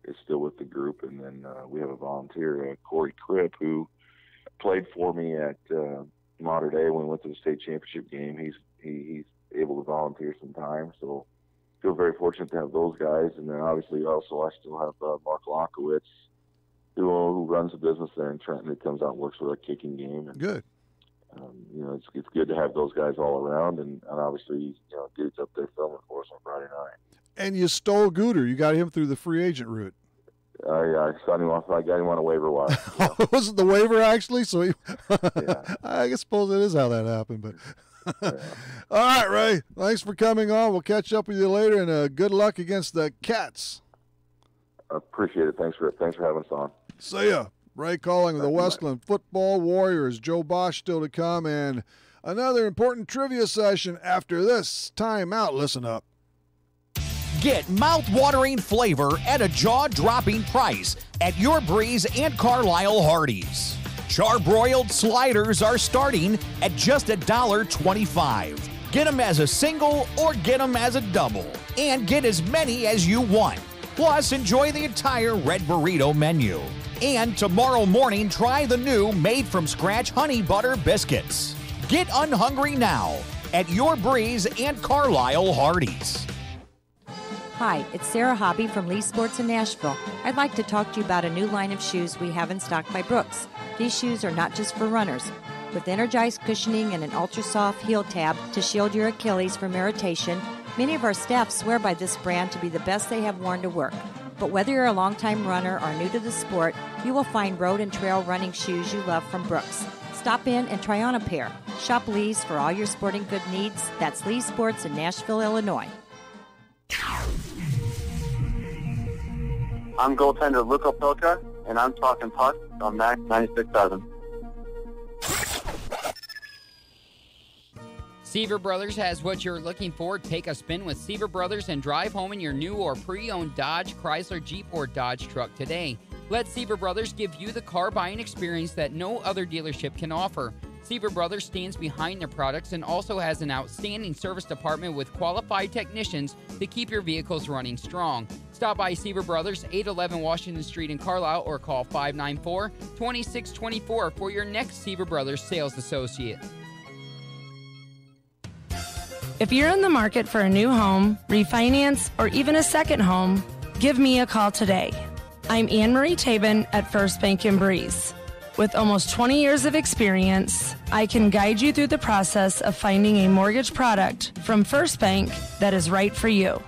is still with the group. And then we have a volunteer, Corey Cripp, who played for me at Mater Dei when we went to the state championship game. He's able to volunteer some time, so feel very fortunate to have those guys. And then obviously also I still have Mark Lockowitz, who runs the business there in Trenton, that comes out and works with our kicking game. And, good. You know, it's good to have those guys all around, and obviously, you know, dude's up there filming for us on Friday night. And you stole Gooter. You got him through the free agent route. I got him on a waiver wire. You know? Was it the waiver actually? So he, Yeah. I suppose it is how that happened. But all right, Ray. Thanks for coming on. We'll catch up with you later, and good luck against the Cats. I appreciate it. Thanks for having us on. See ya. Ray calling with the Westland Football Warriors. Joe Bosch still to come, and another important trivia session after this timeout. Listen up. Get mouth-watering flavor at a jaw-dropping price at Your Breeze and Carlisle Hardee's. Charbroiled sliders are starting at just $1.25. Get them as a single or get them as a double, and get as many as you want. Plus, enjoy the entire Red Burrito menu. And tomorrow morning, try the new made-from-scratch honey butter biscuits. Get unhungry now at Your Breeze and Carlisle Hardee's. Hi, it's Sarah Hobby from Lee Sports in Nashville. I'd like to talk to you about a new line of shoes we have in stock by Brooks. These shoes are not just for runners. With energized cushioning and an ultra-soft heel tab to shield your Achilles from irritation, many of our staff swear by this brand to be the best they have worn to work. But whether you're a longtime runner or new to the sport, you will find road and trail running shoes you love from Brooks. Stop in and try on a pair. Shop Lee's for all your sporting good needs. That's Lee Sports in Nashville, Illinois. I'm goaltender Luka Pilka, and I'm talking puck on Max 96.7. Seaver Brothers has what you're looking for. Take a spin with Seaver Brothers and drive home in your new or pre-owned Dodge, Chrysler, Jeep, or Dodge truck today. Let Seaver Brothers give you the car buying experience that no other dealership can offer. Seaver Brothers stands behind their products and also has an outstanding service department with qualified technicians to keep your vehicles running strong. Stop by Seaver Brothers, 811 Washington Street in Carlisle, or call 594-2624 for your next Seaver Brothers sales associate. If you're in the market for a new home, refinance, or even a second home, give me a call today. I'm Anne Marie Tabin at First Bank in Breeze. With almost 20 years of experience, I can guide you through the process of finding a mortgage product from First Bank that is right for you.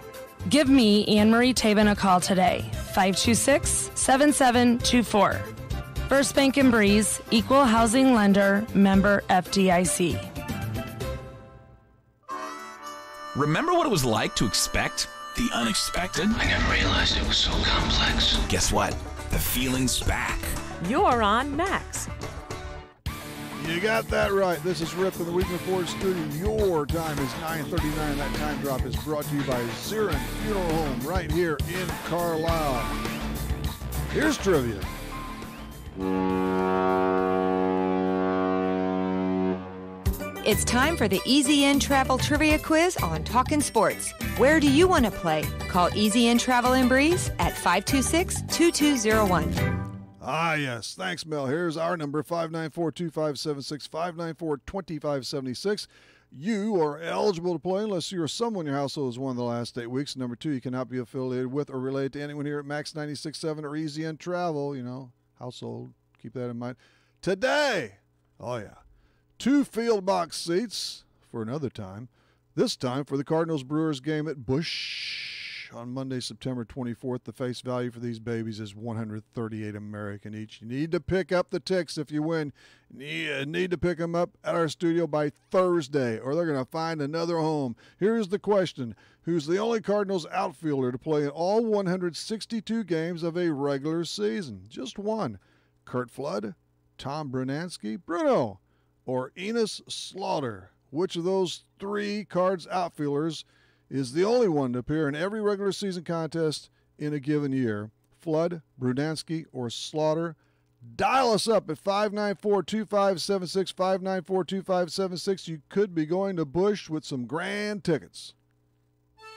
Give me, Anne Marie Tabin, a call today, 526-7724. First Bank in Breeze, Equal Housing Lender, member FDIC. Remember what it was like to expect the unexpected? I never realized it was so complex. Guess what? The feeling's back. You're on Max. You got that right. This is Rip in the Weekend Ford Studio. Your time is 9:39. That time drop is brought to you by Zirin Funeral Home right here in Carlisle. Here's trivia. It's time for the Easy In Travel Trivia Quiz on Talkin' Sports. Where do you want to play? Call Easy In Travel and Breeze at 526-2201. Ah, yes. Thanks, Mel. Here's our number, 594-2576, 594-2576. You are eligible to play unless you or someone in your household has won the last 8 weeks. Number two, you cannot be affiliated with or related to anyone here at Max 96.7 or Easy In Travel, household keep that in mind. Today, 2 field box seats for another time. This time for the Cardinals-Brewers game at Busch on Monday, September 24th. The face value for these babies is $138 American each. You need to pick up the ticks if you win. You need to pick them up at our studio by Thursday, or they're going to find another home. Here's the question. Who's the only Cardinals outfielder to play in all 162 games of a regular season? Just one. Curt Flood, Tom Brunansky, Bruno, or Enos Slaughter? Which of those 3 Cards outfielders is the only one to appear in every regular season contest in a given year? Flood, Brunansky, or Slaughter? Dial us up at 594-2576, 594-2576. You could be going to Busch with some grand tickets.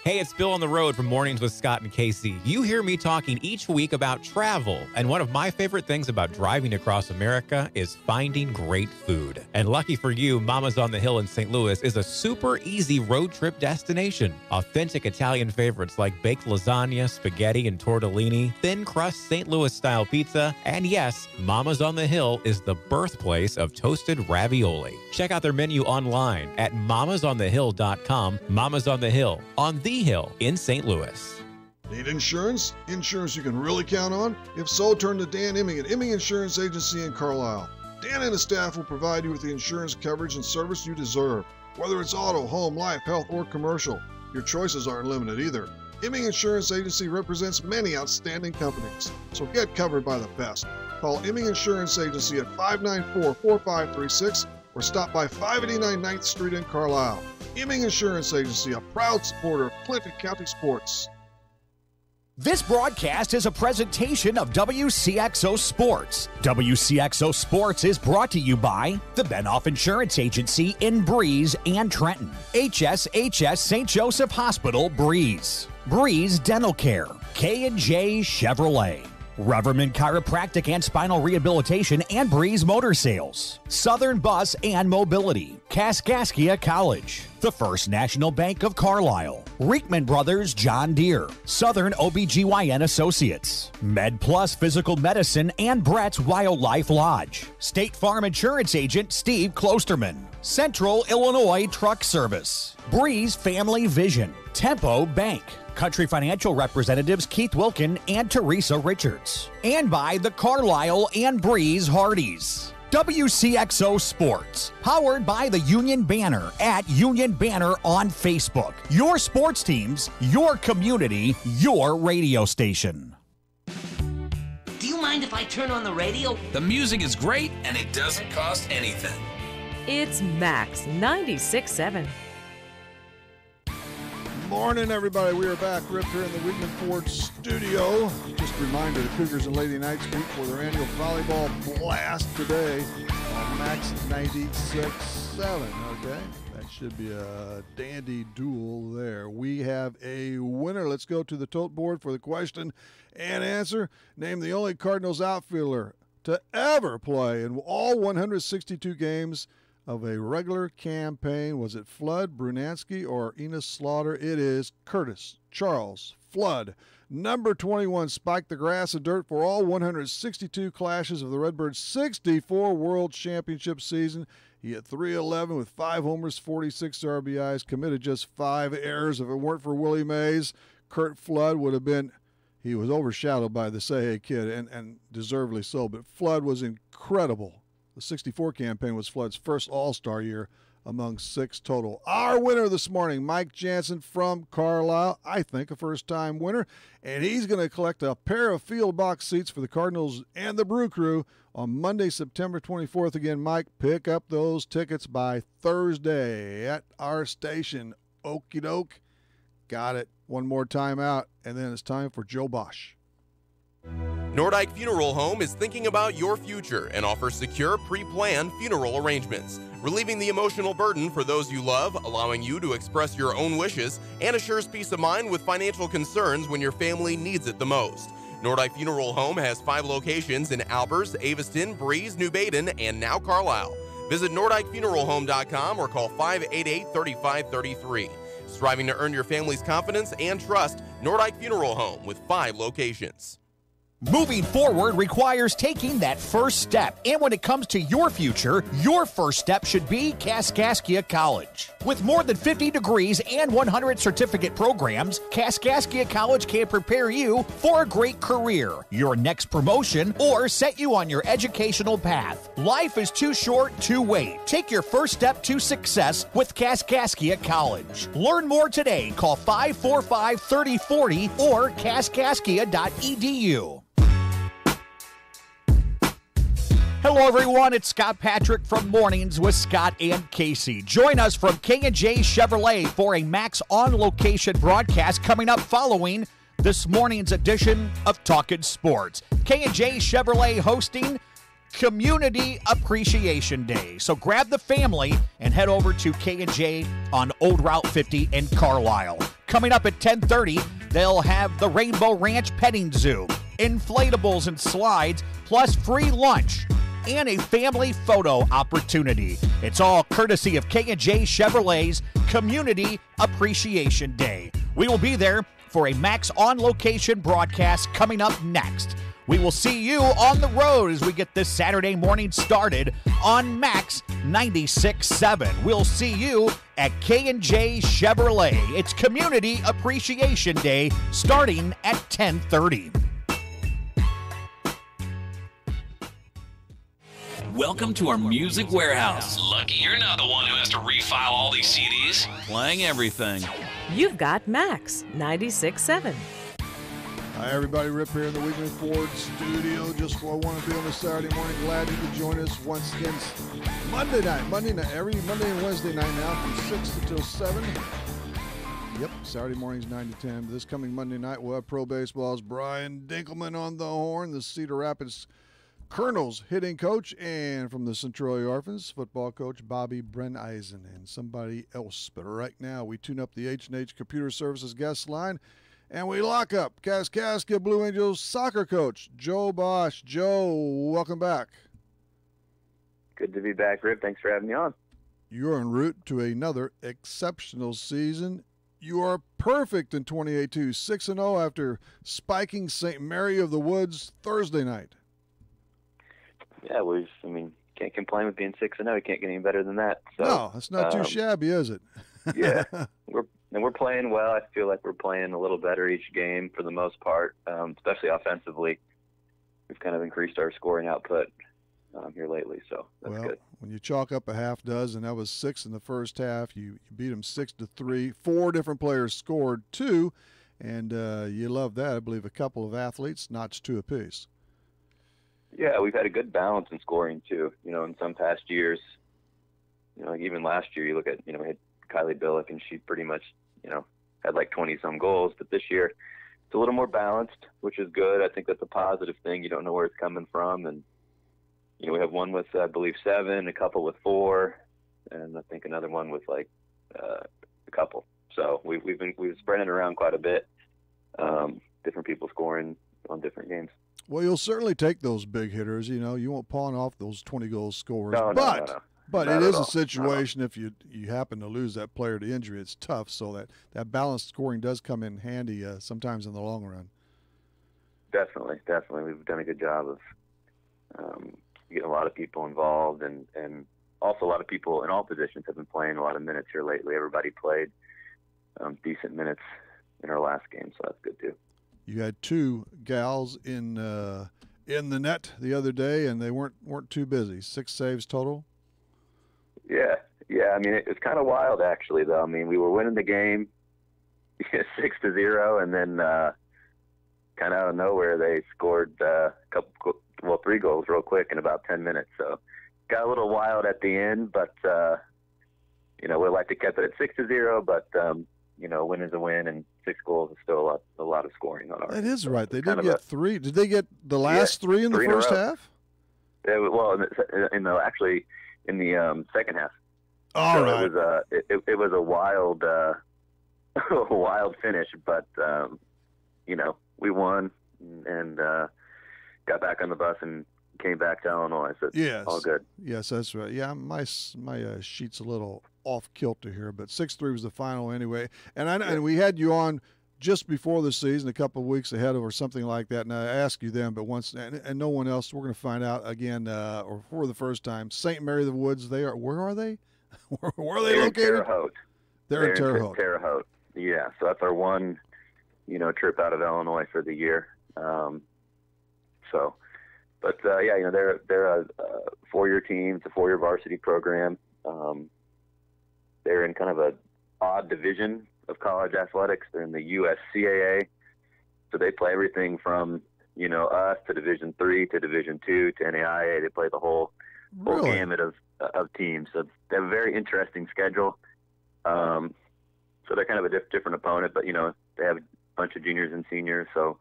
Hey, it's Bill on the road from Mornings with Scott and Casey. You hear me talking each week about travel, and one of my favorite things about driving across America is finding great food. And lucky for you, Mama's on the Hill in St. Louis is a super easy road trip destination. Authentic Italian favorites like baked lasagna, spaghetti, and tortellini, thin crust St. Louis-style pizza, and yes, Mama's on the Hill is the birthplace of toasted ravioli. Check out their menu online at mamasonthehill.com. Mama's on the Hill, on the Hill in St. Louis. Need insurance? Insurance you can really count on? If so, turn to Dan Imming at Imming Insurance Agency in Carlisle. Dan and his staff will provide you with the insurance coverage and service you deserve. Whether it's auto, home, life, health, or commercial, your choices aren't limited either. Imming Insurance Agency represents many outstanding companies, so get covered by the best. Call Imming Insurance Agency at 594-4536 or stop by 589 9th Street in Carlisle. Imming Insurance Agency, a proud supporter of Clinton County sports. This broadcast is a presentation of Wcxo Sports. Wcxo Sports is brought to you by the Benoff Insurance Agency in Breeze and Trenton, HSHS St. Joseph Hospital, Breeze, Breeze Dental Care, K&J Chevrolet, Reverman Chiropractic and Spinal Rehabilitation and Breeze Motor Sales, Southern Bus and Mobility, Kaskaskia College, the First National Bank of Carlisle, Reekman Brothers John Deere, Southern OBGYN Associates, MedPlus Physical Medicine and Brett's Wildlife Lodge, State Farm Insurance Agent Steve Klosterman, Central Illinois Truck Service, Breeze Family Vision, Tempo Bank, Country Financial representatives Keith Wilkin and Teresa Richards, and by the Carlisle and Breeze Hardys. WCXO Sports, powered by the Union Banner at Union Banner on Facebook. Your sports teams, your community, your radio station. Do you mind if I turn on the radio? The music is great and it doesn't cost anything. It's Max 96.7. Morning, everybody. We are back. Rip here in the Reekman Ford studio. Just a reminder, the Cougars and Lady Knights meet for their annual volleyball blast today on Max 96.7. Okay, that should be a dandy duel there. We have a winner. Let's go to the tote board for the question and answer. Name the only Cardinals outfielder to ever play in all 162 games of a regular campaign. Was it Flood, Brunansky, or Enos Slaughter? It is Curtis Charles Flood. Number 21 spiked the grass and dirt for all 162 clashes of the Redbirds' 64 World Championship season. He hit .311 with 5 homers, 46 RBIs, committed just 5 errors. If it weren't for Willie Mays, Curt Flood would have been, he was overshadowed by the Say kid, and deservedly so, but Flood was incredible. The 64 campaign was Flood's first All-Star year among 6 total. Our winner this morning, Mike Jansen from Carlisle, I think a first-time winner, and he's going to collect a pair of field box seats for the Cardinals and the Brew Crew on Monday, September 24th. Again, Mike, pick up those tickets by Thursday at our station. Okie doke. Got it. One more time out, and then it's time for Joe Bosch. Nordyke Funeral Home is thinking about your future and offers secure, pre-planned funeral arrangements, relieving the emotional burden for those you love, allowing you to express your own wishes, and assures peace of mind with financial concerns when your family needs it the most. Nordyke Funeral Home has 5 locations in Albers, Aveston, Breeze, New Baden, and now Carlisle. Visit NordykeFuneralHome.com or call 588-3533. Striving to earn your family's confidence and trust, Nordyke Funeral Home with 5 locations. Moving forward requires taking that first step. And when it comes to your future, your first step should be Kaskaskia College. With more than 50 degrees and 100 certificate programs, Kaskaskia College can prepare you for a great career, your next promotion, or set you on your educational path. Life is too short to wait. Take your first step to success with Kaskaskia College. Learn more today. Call 545-3040 or kaskaskia.edu. Hello, everyone. It's Scott Patrick from Mornings with Scott and Casey. Join us from K&J Chevrolet for a Max On Location broadcast coming up following this morning's edition of Talkin' Sports. K&J Chevrolet hosting Community Appreciation Day. So grab the family and head over to K&J on Old Route 50 in Carlisle. Coming up at 10:30, they'll have the Rainbow Ranch Petting Zoo, inflatables and slides, plus free lunch and a family photo opportunity. It's all courtesy of K&J Chevrolet's Community Appreciation Day. We will be there for a Max On Location broadcast coming up next. We will see you on the road as we get this Saturday morning started on Max 96.7. We'll see you at K&J Chevrolet. It's Community Appreciation Day starting at 10:30. Welcome to our music warehouse. Lucky you're not the one who has to refile all these CDs. Playing everything. You've got Max 96.7. Hi, everybody. Rip here in the Weekly Ford studio. Just what I want to be on a Saturday morning. Glad you could join us once again. Monday night, every Monday and Wednesday night now from 6 until 7. Yep, Saturday mornings 9 to 10. This coming Monday night, we'll have Pro Baseball's Brian Dinkelman on the horn, the Cedar Rapids Colonels hitting coach, and from the Centralia Orphans, football coach Bobby Brenneisen and somebody else. But right now, we tune up the H&H Computer Services guest line, and we lock up Kaskaskia Blue Angels soccer coach Joe Bosch. Joe, welcome back. Good to be back, Rip. Thanks for having me on. You're en route to another exceptional season. You are perfect in 28-2, 6-0 after spiking St. Mary of the Woods Thursday night. Yeah, can't complain with being 6-0. You can't get any better than that. So, no, it's not too shabby, is it? Yeah, we're playing well. I feel like we're playing a little better each game for the most part, especially offensively. We've kind of increased our scoring output here lately, so that's good. When you chalk up a half dozen, that was 6 in the first half. You beat them 6-3. 4 different players scored 2, and you love that. I believe a couple of athletes notched 2 apiece. Yeah, we've had a good balance in scoring too. In some past years, like even last year, you look at, we had Kylie Billick and she pretty much, had like 20-some goals. But this year, it's a little more balanced, which is good. I think that's a positive thing. You don't know where it's coming from. And, we have one with, I believe, 7, a couple with 4, and I think another one with like a couple. So we've spreading it around quite a bit. Different people scoring on different games. Well, you'll certainly take those big hitters. You won't pawn off those 20-goal scorers. No. But it is a situation if you happen to lose that player to injury, it's tough. So that balanced scoring does come in handy sometimes in the long run. Definitely. We've done a good job of getting a lot of people involved, and also a lot of people in all positions have been playing a lot of minutes here lately. Everybody played decent minutes in our last game, so that's good too. You had 2 gals in the net the other day, and they weren't too busy. 6 saves total. Yeah. It was kind of wild actually, though. We were winning the game 6-0, and then kind of out of nowhere they scored 3 goals real quick in about 10 minutes. So got a little wild at the end, but we'd like to keep it at 6-0, but win is a win, and 6 goals is still a lot of scoring on our. That is right. They did get 3. Did they get the last 3 in the first half? Yeah, well, actually in the second half. All right. It was a wild, wild finish, but we won and got back on the bus and came back to Illinois. So it's all good. Yes, that's right. Yeah, my sheet's a little off kilter here, but 6-3 was the final anyway. And we had you on just before the season, a couple of weeks ahead of or something like that. And I ask you then, but once and no one else, we're going to find out again, or for the first time. St. Mary of the Woods. Where are they? Where are they They're located? In Terre Haute. They're in Terre Haute. Terre Haute. Yeah, so that's our one, trip out of Illinois for the year. They're a 4-year team. It's a 4-year varsity program. They're in kind of a odd division of college athletics. They're in the USCAA, so they play everything from us to Division III to Division II to NAIA. They play the whole gamut of teams. So they have a very interesting schedule. So they're kind of a different opponent, but they have a bunch of juniors and seniors, so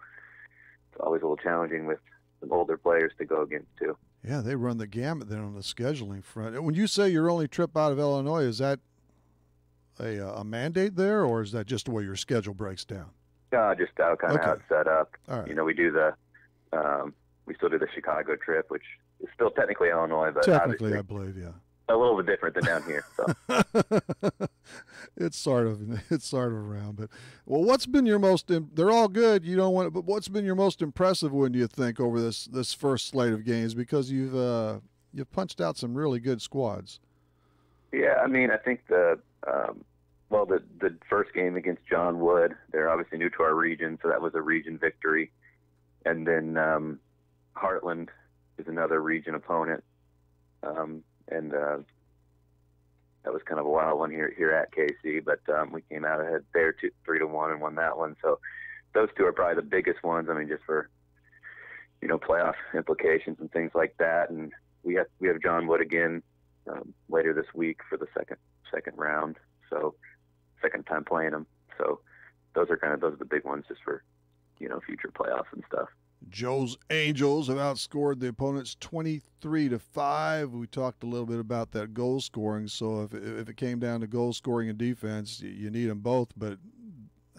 it's always a little challenging with some older players to go against too. Yeah, they run the gamut then on the scheduling front. And when you say your only trip out of Illinois, is that a mandate there, or is that just the way your schedule breaks down? Just how it's set up. All right. We do we still do the Chicago trip, which is still technically Illinois, but technically, I believe, yeah. A little bit different than down here. So. It's sort of around, but what's been your most? They're all good. You don't want it, but what's been your most impressive one? Do you think over this first slate of games, because you've punched out some really good squads? Yeah, I think the first game against John Wood, they're obviously new to our region, so that was a region victory, and then Heartland is another region opponent. And that was kind of a wild one here at KC, but we came out ahead there 3-1 and won that one. So those two are probably the biggest ones. Just for playoff implications and things like that. And we have John Wood again later this week for the second round. So second time playing them. So those are the big ones just for future playoffs and stuff. Joe's Angels have outscored the opponents 23-5. We talked a little bit about that goal scoring. So if it came down to goal scoring and defense, you need them both. But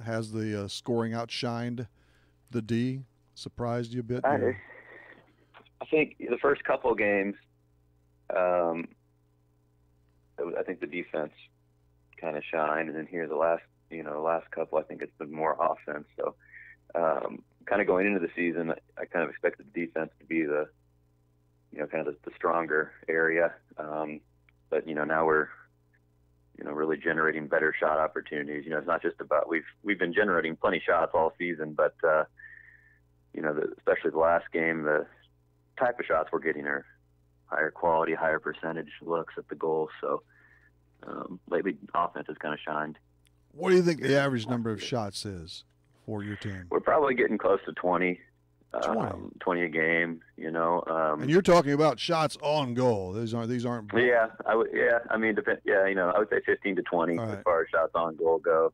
has the scoring outshined the D? Surprised you a bit? I think the first couple of games, I think the defense kind of shined, and then here the last couple, I think it's been more offense. So. Kind of going into the season, I kind of expected the defense to be the stronger area. But now we're, really generating better shot opportunities. It's not just about, we've been generating plenty shots all season, but, especially the last game, the type of shots we're getting are higher quality, higher percentage looks at the goal. So, lately offense has kind of shined. What do you think the average number of shots is for your team? We're probably getting close to 20 a game, and you're talking about shots on goal. These aren't. Yeah, I would. Yeah, I would say 15 to 20 as far as shots on goal go.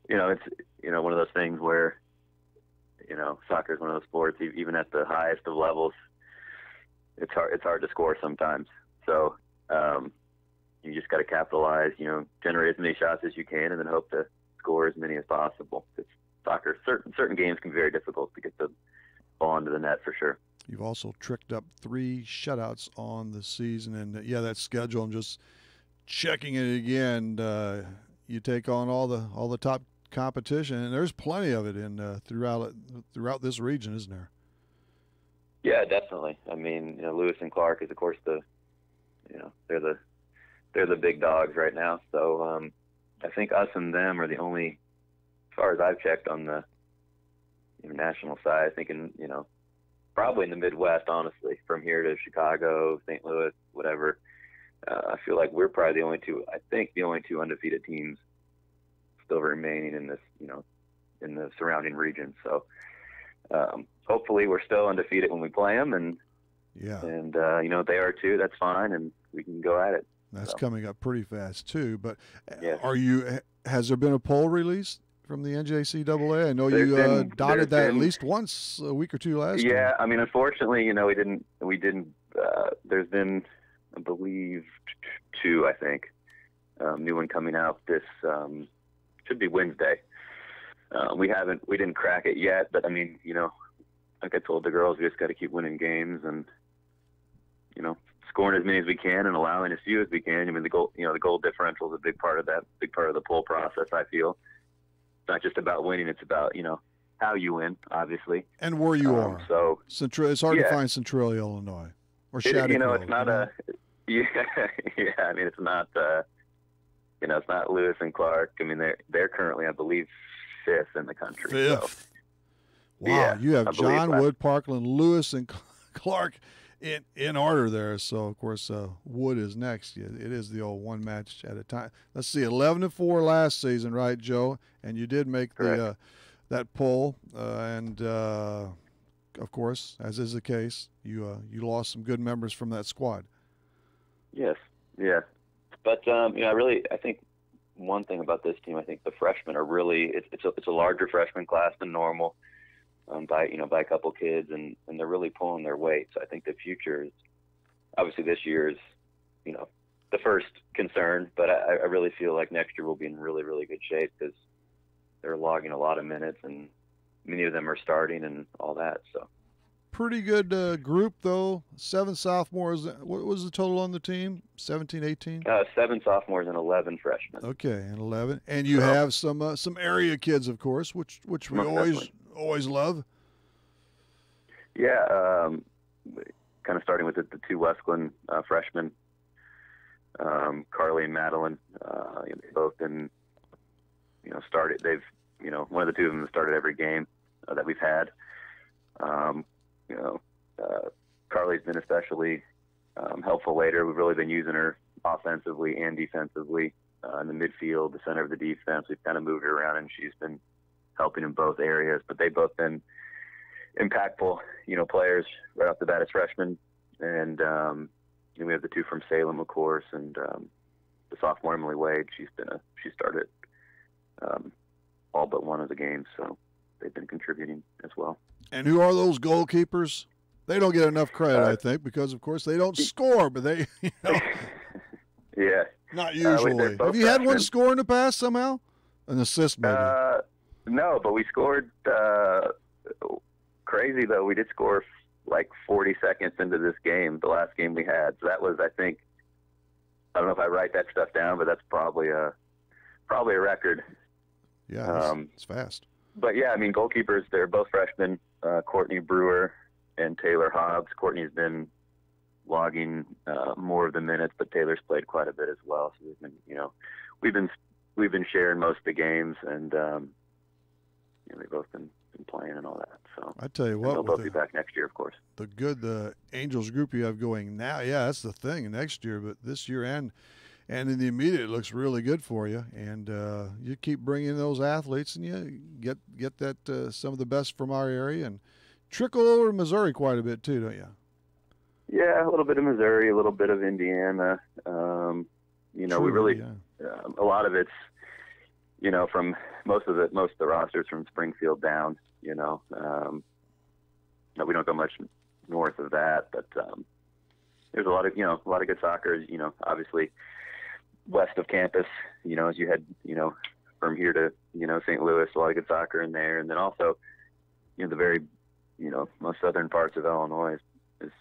It's one of those things where, soccer is one of those sports. Even at the highest of levels, it's hard to score sometimes. So you just got to capitalize. Generate as many shots as you can, and then hope to score as many as possible. It's soccer. Certain games can be very difficult to get the ball into the net for sure. You've also tricked up 3 shutouts on the season, and that schedule. I'm just checking it again. You take on all the top competition, and there's plenty of it in throughout this region, isn't there? Yeah, definitely. Lewis and Clark is of course they're the big dogs right now. So. I think us and them are the only, as far as I've checked on the national side, I think probably in the Midwest, honestly, from here to Chicago, St. Louis, whatever. I feel like we're probably the only two undefeated teams still remaining in this, in the surrounding region. So hopefully we're still undefeated when we play them, and they are too. That's fine, and we can go at it. That's coming up pretty fast too. But yeah. Has there been a poll released from the NJCAA? I know you dotted that at least once a week or two last time. Yeah, unfortunately, we didn't. There's been, I believe, 2. I think new one coming out this should be Wednesday. We didn't crack it yet, but like I told the girls, we just got to keep winning games and scoring as many as we can and allowing as few as we can. The goal differential is a big part of that, big part of the poll process, I feel. not just about winning; it's about how you win, obviously. And where you are. So it's hard to find Centralia, Illinois, or Shattuck. It's not yeah. I mean, it's not. It's not Lewis and Clark. I mean, they're currently, I believe, 5th in the country. 5th. So, wow, yeah, you have John Wood, last. Parkland, Lewis, and Clark in order there. So of course, Wood is next. It is the old one match at a time. Let's see, 11-4 last season, right, Joe? And you did make the that poll, and of course, as is the case, you lost some good members from that squad. Yes, yeah. But I think one thing about this team, I think the freshmen are really it's a larger freshman class than normal, by a couple kids, and they're really pulling their weight. So I think the future is obviously this year is the first concern, but I really feel like next year we'll be in really, really good shape because they're logging a lot of minutes and many of them are starting and all that. So. Pretty good group, though. 7 sophomores. What was the total on the team? 17, 18? 7 sophomores and 11 freshmen. Okay, and 11. And you have some area kids, of course, which we always love. Yeah, kind of starting with the 2 Wesleyan freshmen, Carly and Madeline. They've both been, started. They've, one of the 2 of them has started every game that we've had. Carly's been especially helpful later. We've really been using her offensively and defensively in the midfield, the center of the defense. We've kind of moved her around, and she's been helping in both areas. But they've both been impactful, players right off the bat as freshmen. And we have the 2 from Salem, of course, and the sophomore Emily Wade. She started all but one of the games, so they've been contributing as well. And who are those goalkeepers? They don't get enough credit, I think, because, of course, they don't score, but they, Yeah. Not usually. Have you had one score in the past somehow? An assist, maybe? No, but we scored crazy, though. We did score like 40 seconds into this game, the last game we had. So that was, I think, I don't know if I write that stuff down, but that's probably a record. Yeah, it's fast. But, yeah, I mean, goalkeepers, they're both freshmen, Courtney Brewer and Taylor Hobbs. Courtney's been logging more of the minutes, but Taylor's played quite a bit as well. So we've been sharing most of the games, and they've both been playing and all that. So I tell you what, they'll both be back next year, of course. The Angels group you have going now, yeah, that's the thing next year, but this year and in the immediate, it looks really good for you. And you keep bringing those athletes, and you get that some of the best from our area, and trickle over to Missouri quite a bit too, don't you? Yeah, a little bit of Missouri, a little bit of Indiana. True, we really a lot of it's from most of the rosters from Springfield down. We don't go much north of that, but there's a lot of good soccer. Obviously west of campus. As you head from here to St. Louis, a lot of good soccer in there, and then also the very most southern parts of Illinois is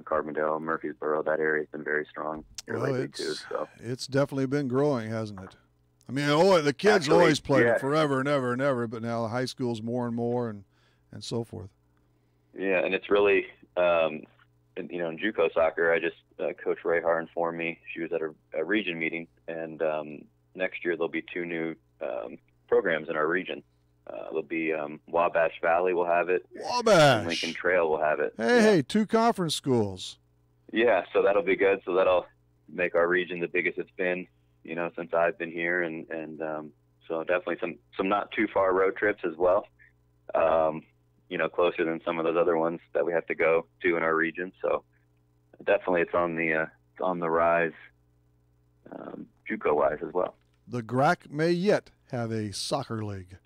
Carbondale, Murfreesboro. That area has been very strong lately too. So it's definitely been growing, hasn't it? I mean, the kids always played it forever and ever and ever, but now the high school's more and more and so forth. Yeah, and it's really, in JUCO soccer, I just Coach Rayhar informed me she was at a region meeting, and next year there'll be 2 new programs in our region. It'll be Wabash Valley will have it. Wabash. And Lincoln Trail will have it. Hey, 2 conference schools. Yeah, so that'll be good. So that'll make our region the biggest it's been, since I've been here, and so definitely some not too far road trips as well. Closer than some of those other ones that we have to go to in our region. So definitely it's on the rise, JUCO wise as well. The GRAC may yet have a soccer league.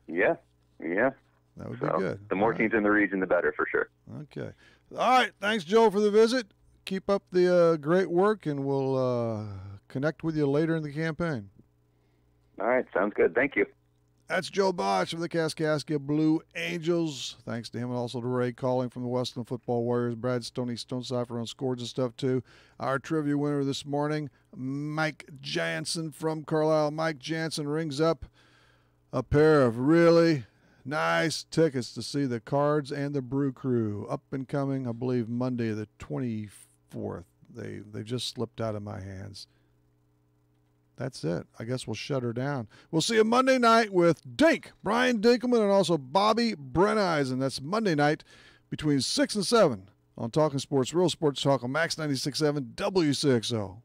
Yeah. That would be good. The more teams in the region, the better for sure. Okay. All right. Thanks, Joe, for the visit. Keep up the great work, and we'll connect with you later in the campaign. All right. Sounds good. Thank you. That's Joe Bosch of the Kaskaskia Blue Angels. Thanks to him, and also to Ray Calling from the Westland Football Warriors. Brad Stonecipher on scores and stuff, too. Our trivia winner this morning, Mike Jansen from Carlisle. Mike Jansen rings up a pair of really nice tickets to see the Cards and the Brew Crew up and coming, I believe, Monday the 24th. They just slipped out of my hands. That's it. I guess we'll shut her down. We'll see you Monday night with Dink, Brian Dinkelman, and also Bobby Brenneisen. That's Monday night between 6 and 7 on Talkin' Sports, Real Sports Talk on Max 96.7 Wcxo.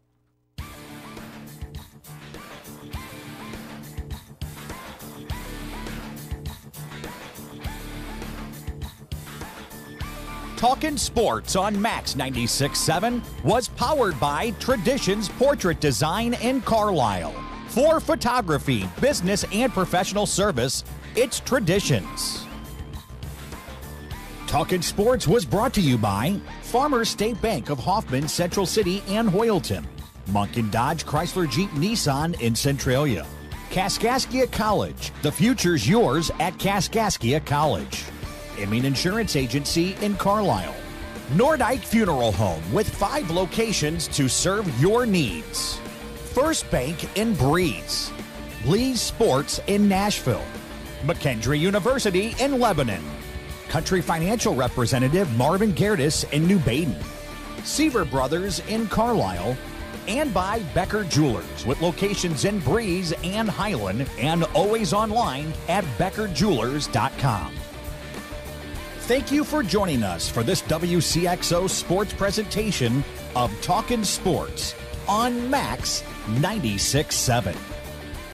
Talkin' Sports on Max 96.7 was powered by Traditions Portrait Design in Carlisle. For photography, business, and professional service, it's Traditions. Talkin' Sports was brought to you by Farmers State Bank of Hoffman, Central City, and Hoyleton. Munkin Dodge Chrysler Jeep Nissan in Centralia. Kaskaskia College. The future's yours at Kaskaskia College. Emin Insurance Agency in Carlisle. Nordyke Funeral Home with 5 locations to serve your needs. First Bank in Breeze. Lee's Sports in Nashville. McKendree University in Lebanon. Country Financial Representative Marvin Gerdes in New Baden. Seaver Brothers in Carlisle. And by Becker Jewelers with locations in Breeze and Highland and always online at beckerjewelers.com. Thank you for joining us for this WCXO sports presentation of Talkin' Sports on Max 96.7.